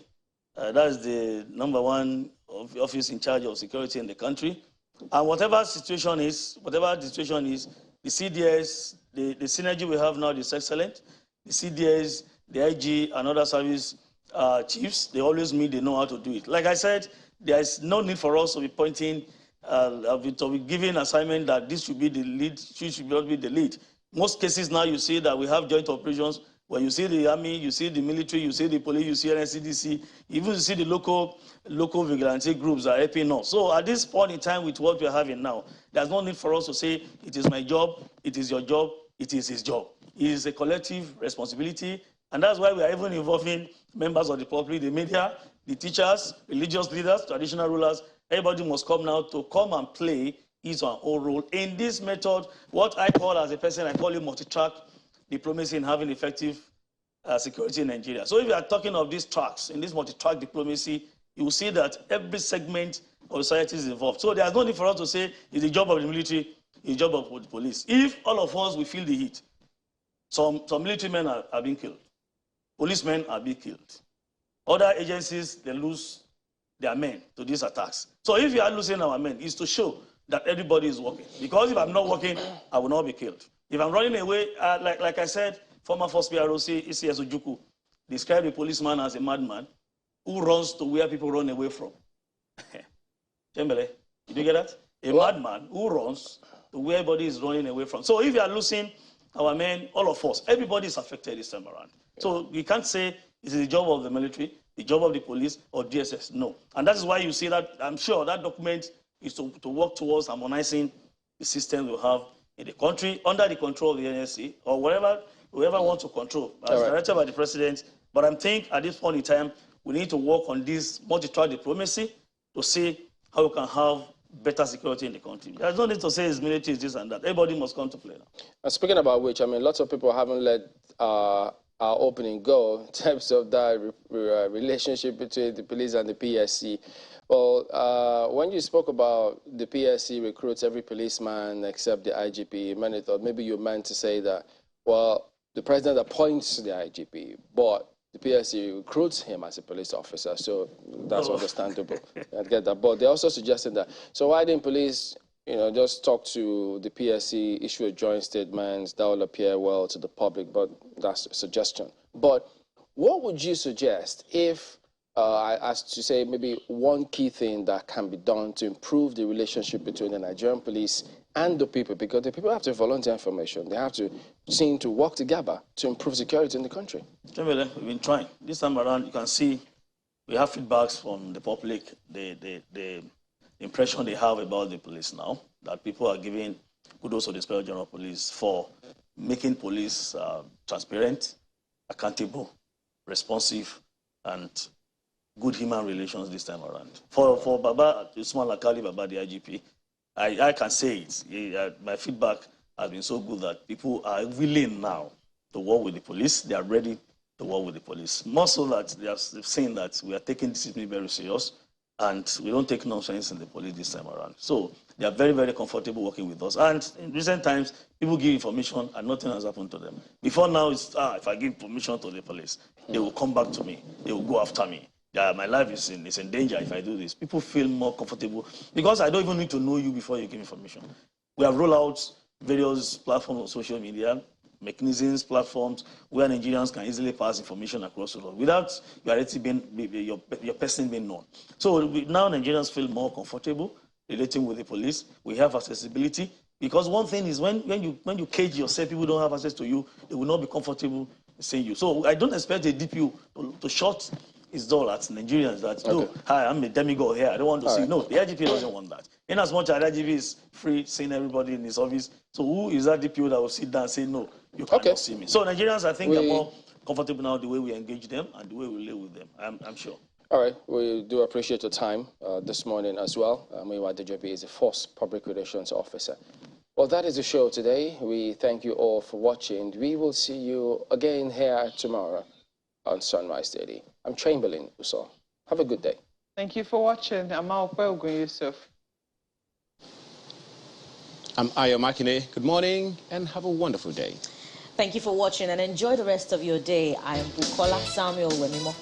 That is the #1 office in charge of security in the country. And whatever the situation is, the CDS, the synergy we have now is excellent. The CDS, the IG, and other service chiefs, they always meet, they know how to do it. Like I said, there is no need for us to be pointing, to be giving assignment that this should be the lead, should not be the lead. Most cases now you see that we have joint operations. When you see the army, you see the military, you see the police, you see NCDC, even you see the local vigilante groups are helping us. So at this point in time with what we're having now, there's no need for us to say, it is my job, it is your job, it is his job. It is a collective responsibility, and that's why we are even involving members of the public, the media, the teachers, religious leaders, traditional rulers, Everybody must come now to come and play his or her own role in this method, what I call as a person, I call it multi-track diplomacy in having effective security in Nigeria. So if you are talking of these tracks, in this multi-track diplomacy, you will see that every segment of society is involved. So there's no need for us to say it's the job of the military, it's the job of the police. If all of us, we feel the heat, some military men are being killed, policemen are being killed. Other agencies, they lose their men to these attacks. So if you are losing our men, it's to show that everybody is working. Because if I'm not working, I will not be killed. If I'm running away, like I said, former first PROC, ECS Ojukwu, described a policeman as a madman who runs to where people run away from. Chembele, did you get that? A madman who runs to where everybody is running away from. So if you are losing our men, all of us, everybody is affected this time around. Yeah. So we can't say it's the job of the military, the job of the police, or DSS. No. And that is why you see that, I'm sure that document is to work towards harmonizing the systems we have in the country under the control of the NSC or whoever wants to control, as directed by the president. But I think at this point in time, we need to work on this multi-track diplomacy to see how we can have better security in the country. There's no need to say it's military, this and that. Everybody must come to play now. Speaking about which, I mean, lots of people haven't let our opening go in terms of that relationship between the police and the PSC. Well, when you spoke about the PSC recruits every policeman except the IGP, many thought maybe you meant to say that, well, the president appoints the IGP, but the PSC recruits him as a police officer, so that's understandable. I get that. But they're also suggesting that, so why didn't police, just talk to the PSC, issue a joint statement, that will appear well to the public, but that's a suggestion. But what would you suggest if, as to say, maybe one key thing that can be done to improve the relationship between the Nigerian police and the people, because the people have to volunteer information. They have to seem to work together to improve security in the country. We've been trying. This time around, you can see we have feedbacks from the public, the impression they have about the police now, that people are giving kudos to the Inspector General of Police for making police transparent, accountable, responsive, and good human relations this time around. For Baba, Usman Lakali, Baba, the IGP, I can say it. My feedback has been so good that people are willing now to work with the police. They are ready to work with the police. More so that they've seen that we are taking discipline very serious and we don't take nonsense in the police this time around. So they are very, very comfortable working with us. And in recent times, people give information and nothing has happened to them. Before now, it's, if I give information to the police, they will come back to me. They will go after me. Yeah, my life is in danger if I do this. People feel more comfortable because I don't even need to know you before you give information. We have rolled out various platforms on social media, mechanisms, platforms where Nigerians can easily pass information across the world without your person being known. So now Nigerians feel more comfortable relating with the police. We have accessibility because one thing is when you cage yourself, people don't have access to you. They will not be comfortable seeing you. So I don't expect a DPO to shut his door at Nigerians that, no, hi, I'm a demigod here. I don't want to see. No, the IGP doesn't want that. In as much as the IGP is free seeing everybody in his office, so who is that DPO that will sit down and say, no, you cannot see me? So Nigerians, I think, are more comfortable now the way we engage them and the way we live with them. I'm sure. All right. We do appreciate your time this morning as well. Meanwhile, the JP is a Force Public Relations Officer. Well, that is the show today. We thank you all for watching. We will see you again here tomorrow on Sunrise Daily. I'm Chamberlain Uso. Have a good day. Thank you for watching. I'm Alpelgun Yusuf. I'm Ayo Makine. Good morning and have a wonderful day. Thank you for watching and enjoy the rest of your day. I am Bukola Samuel Wemimo.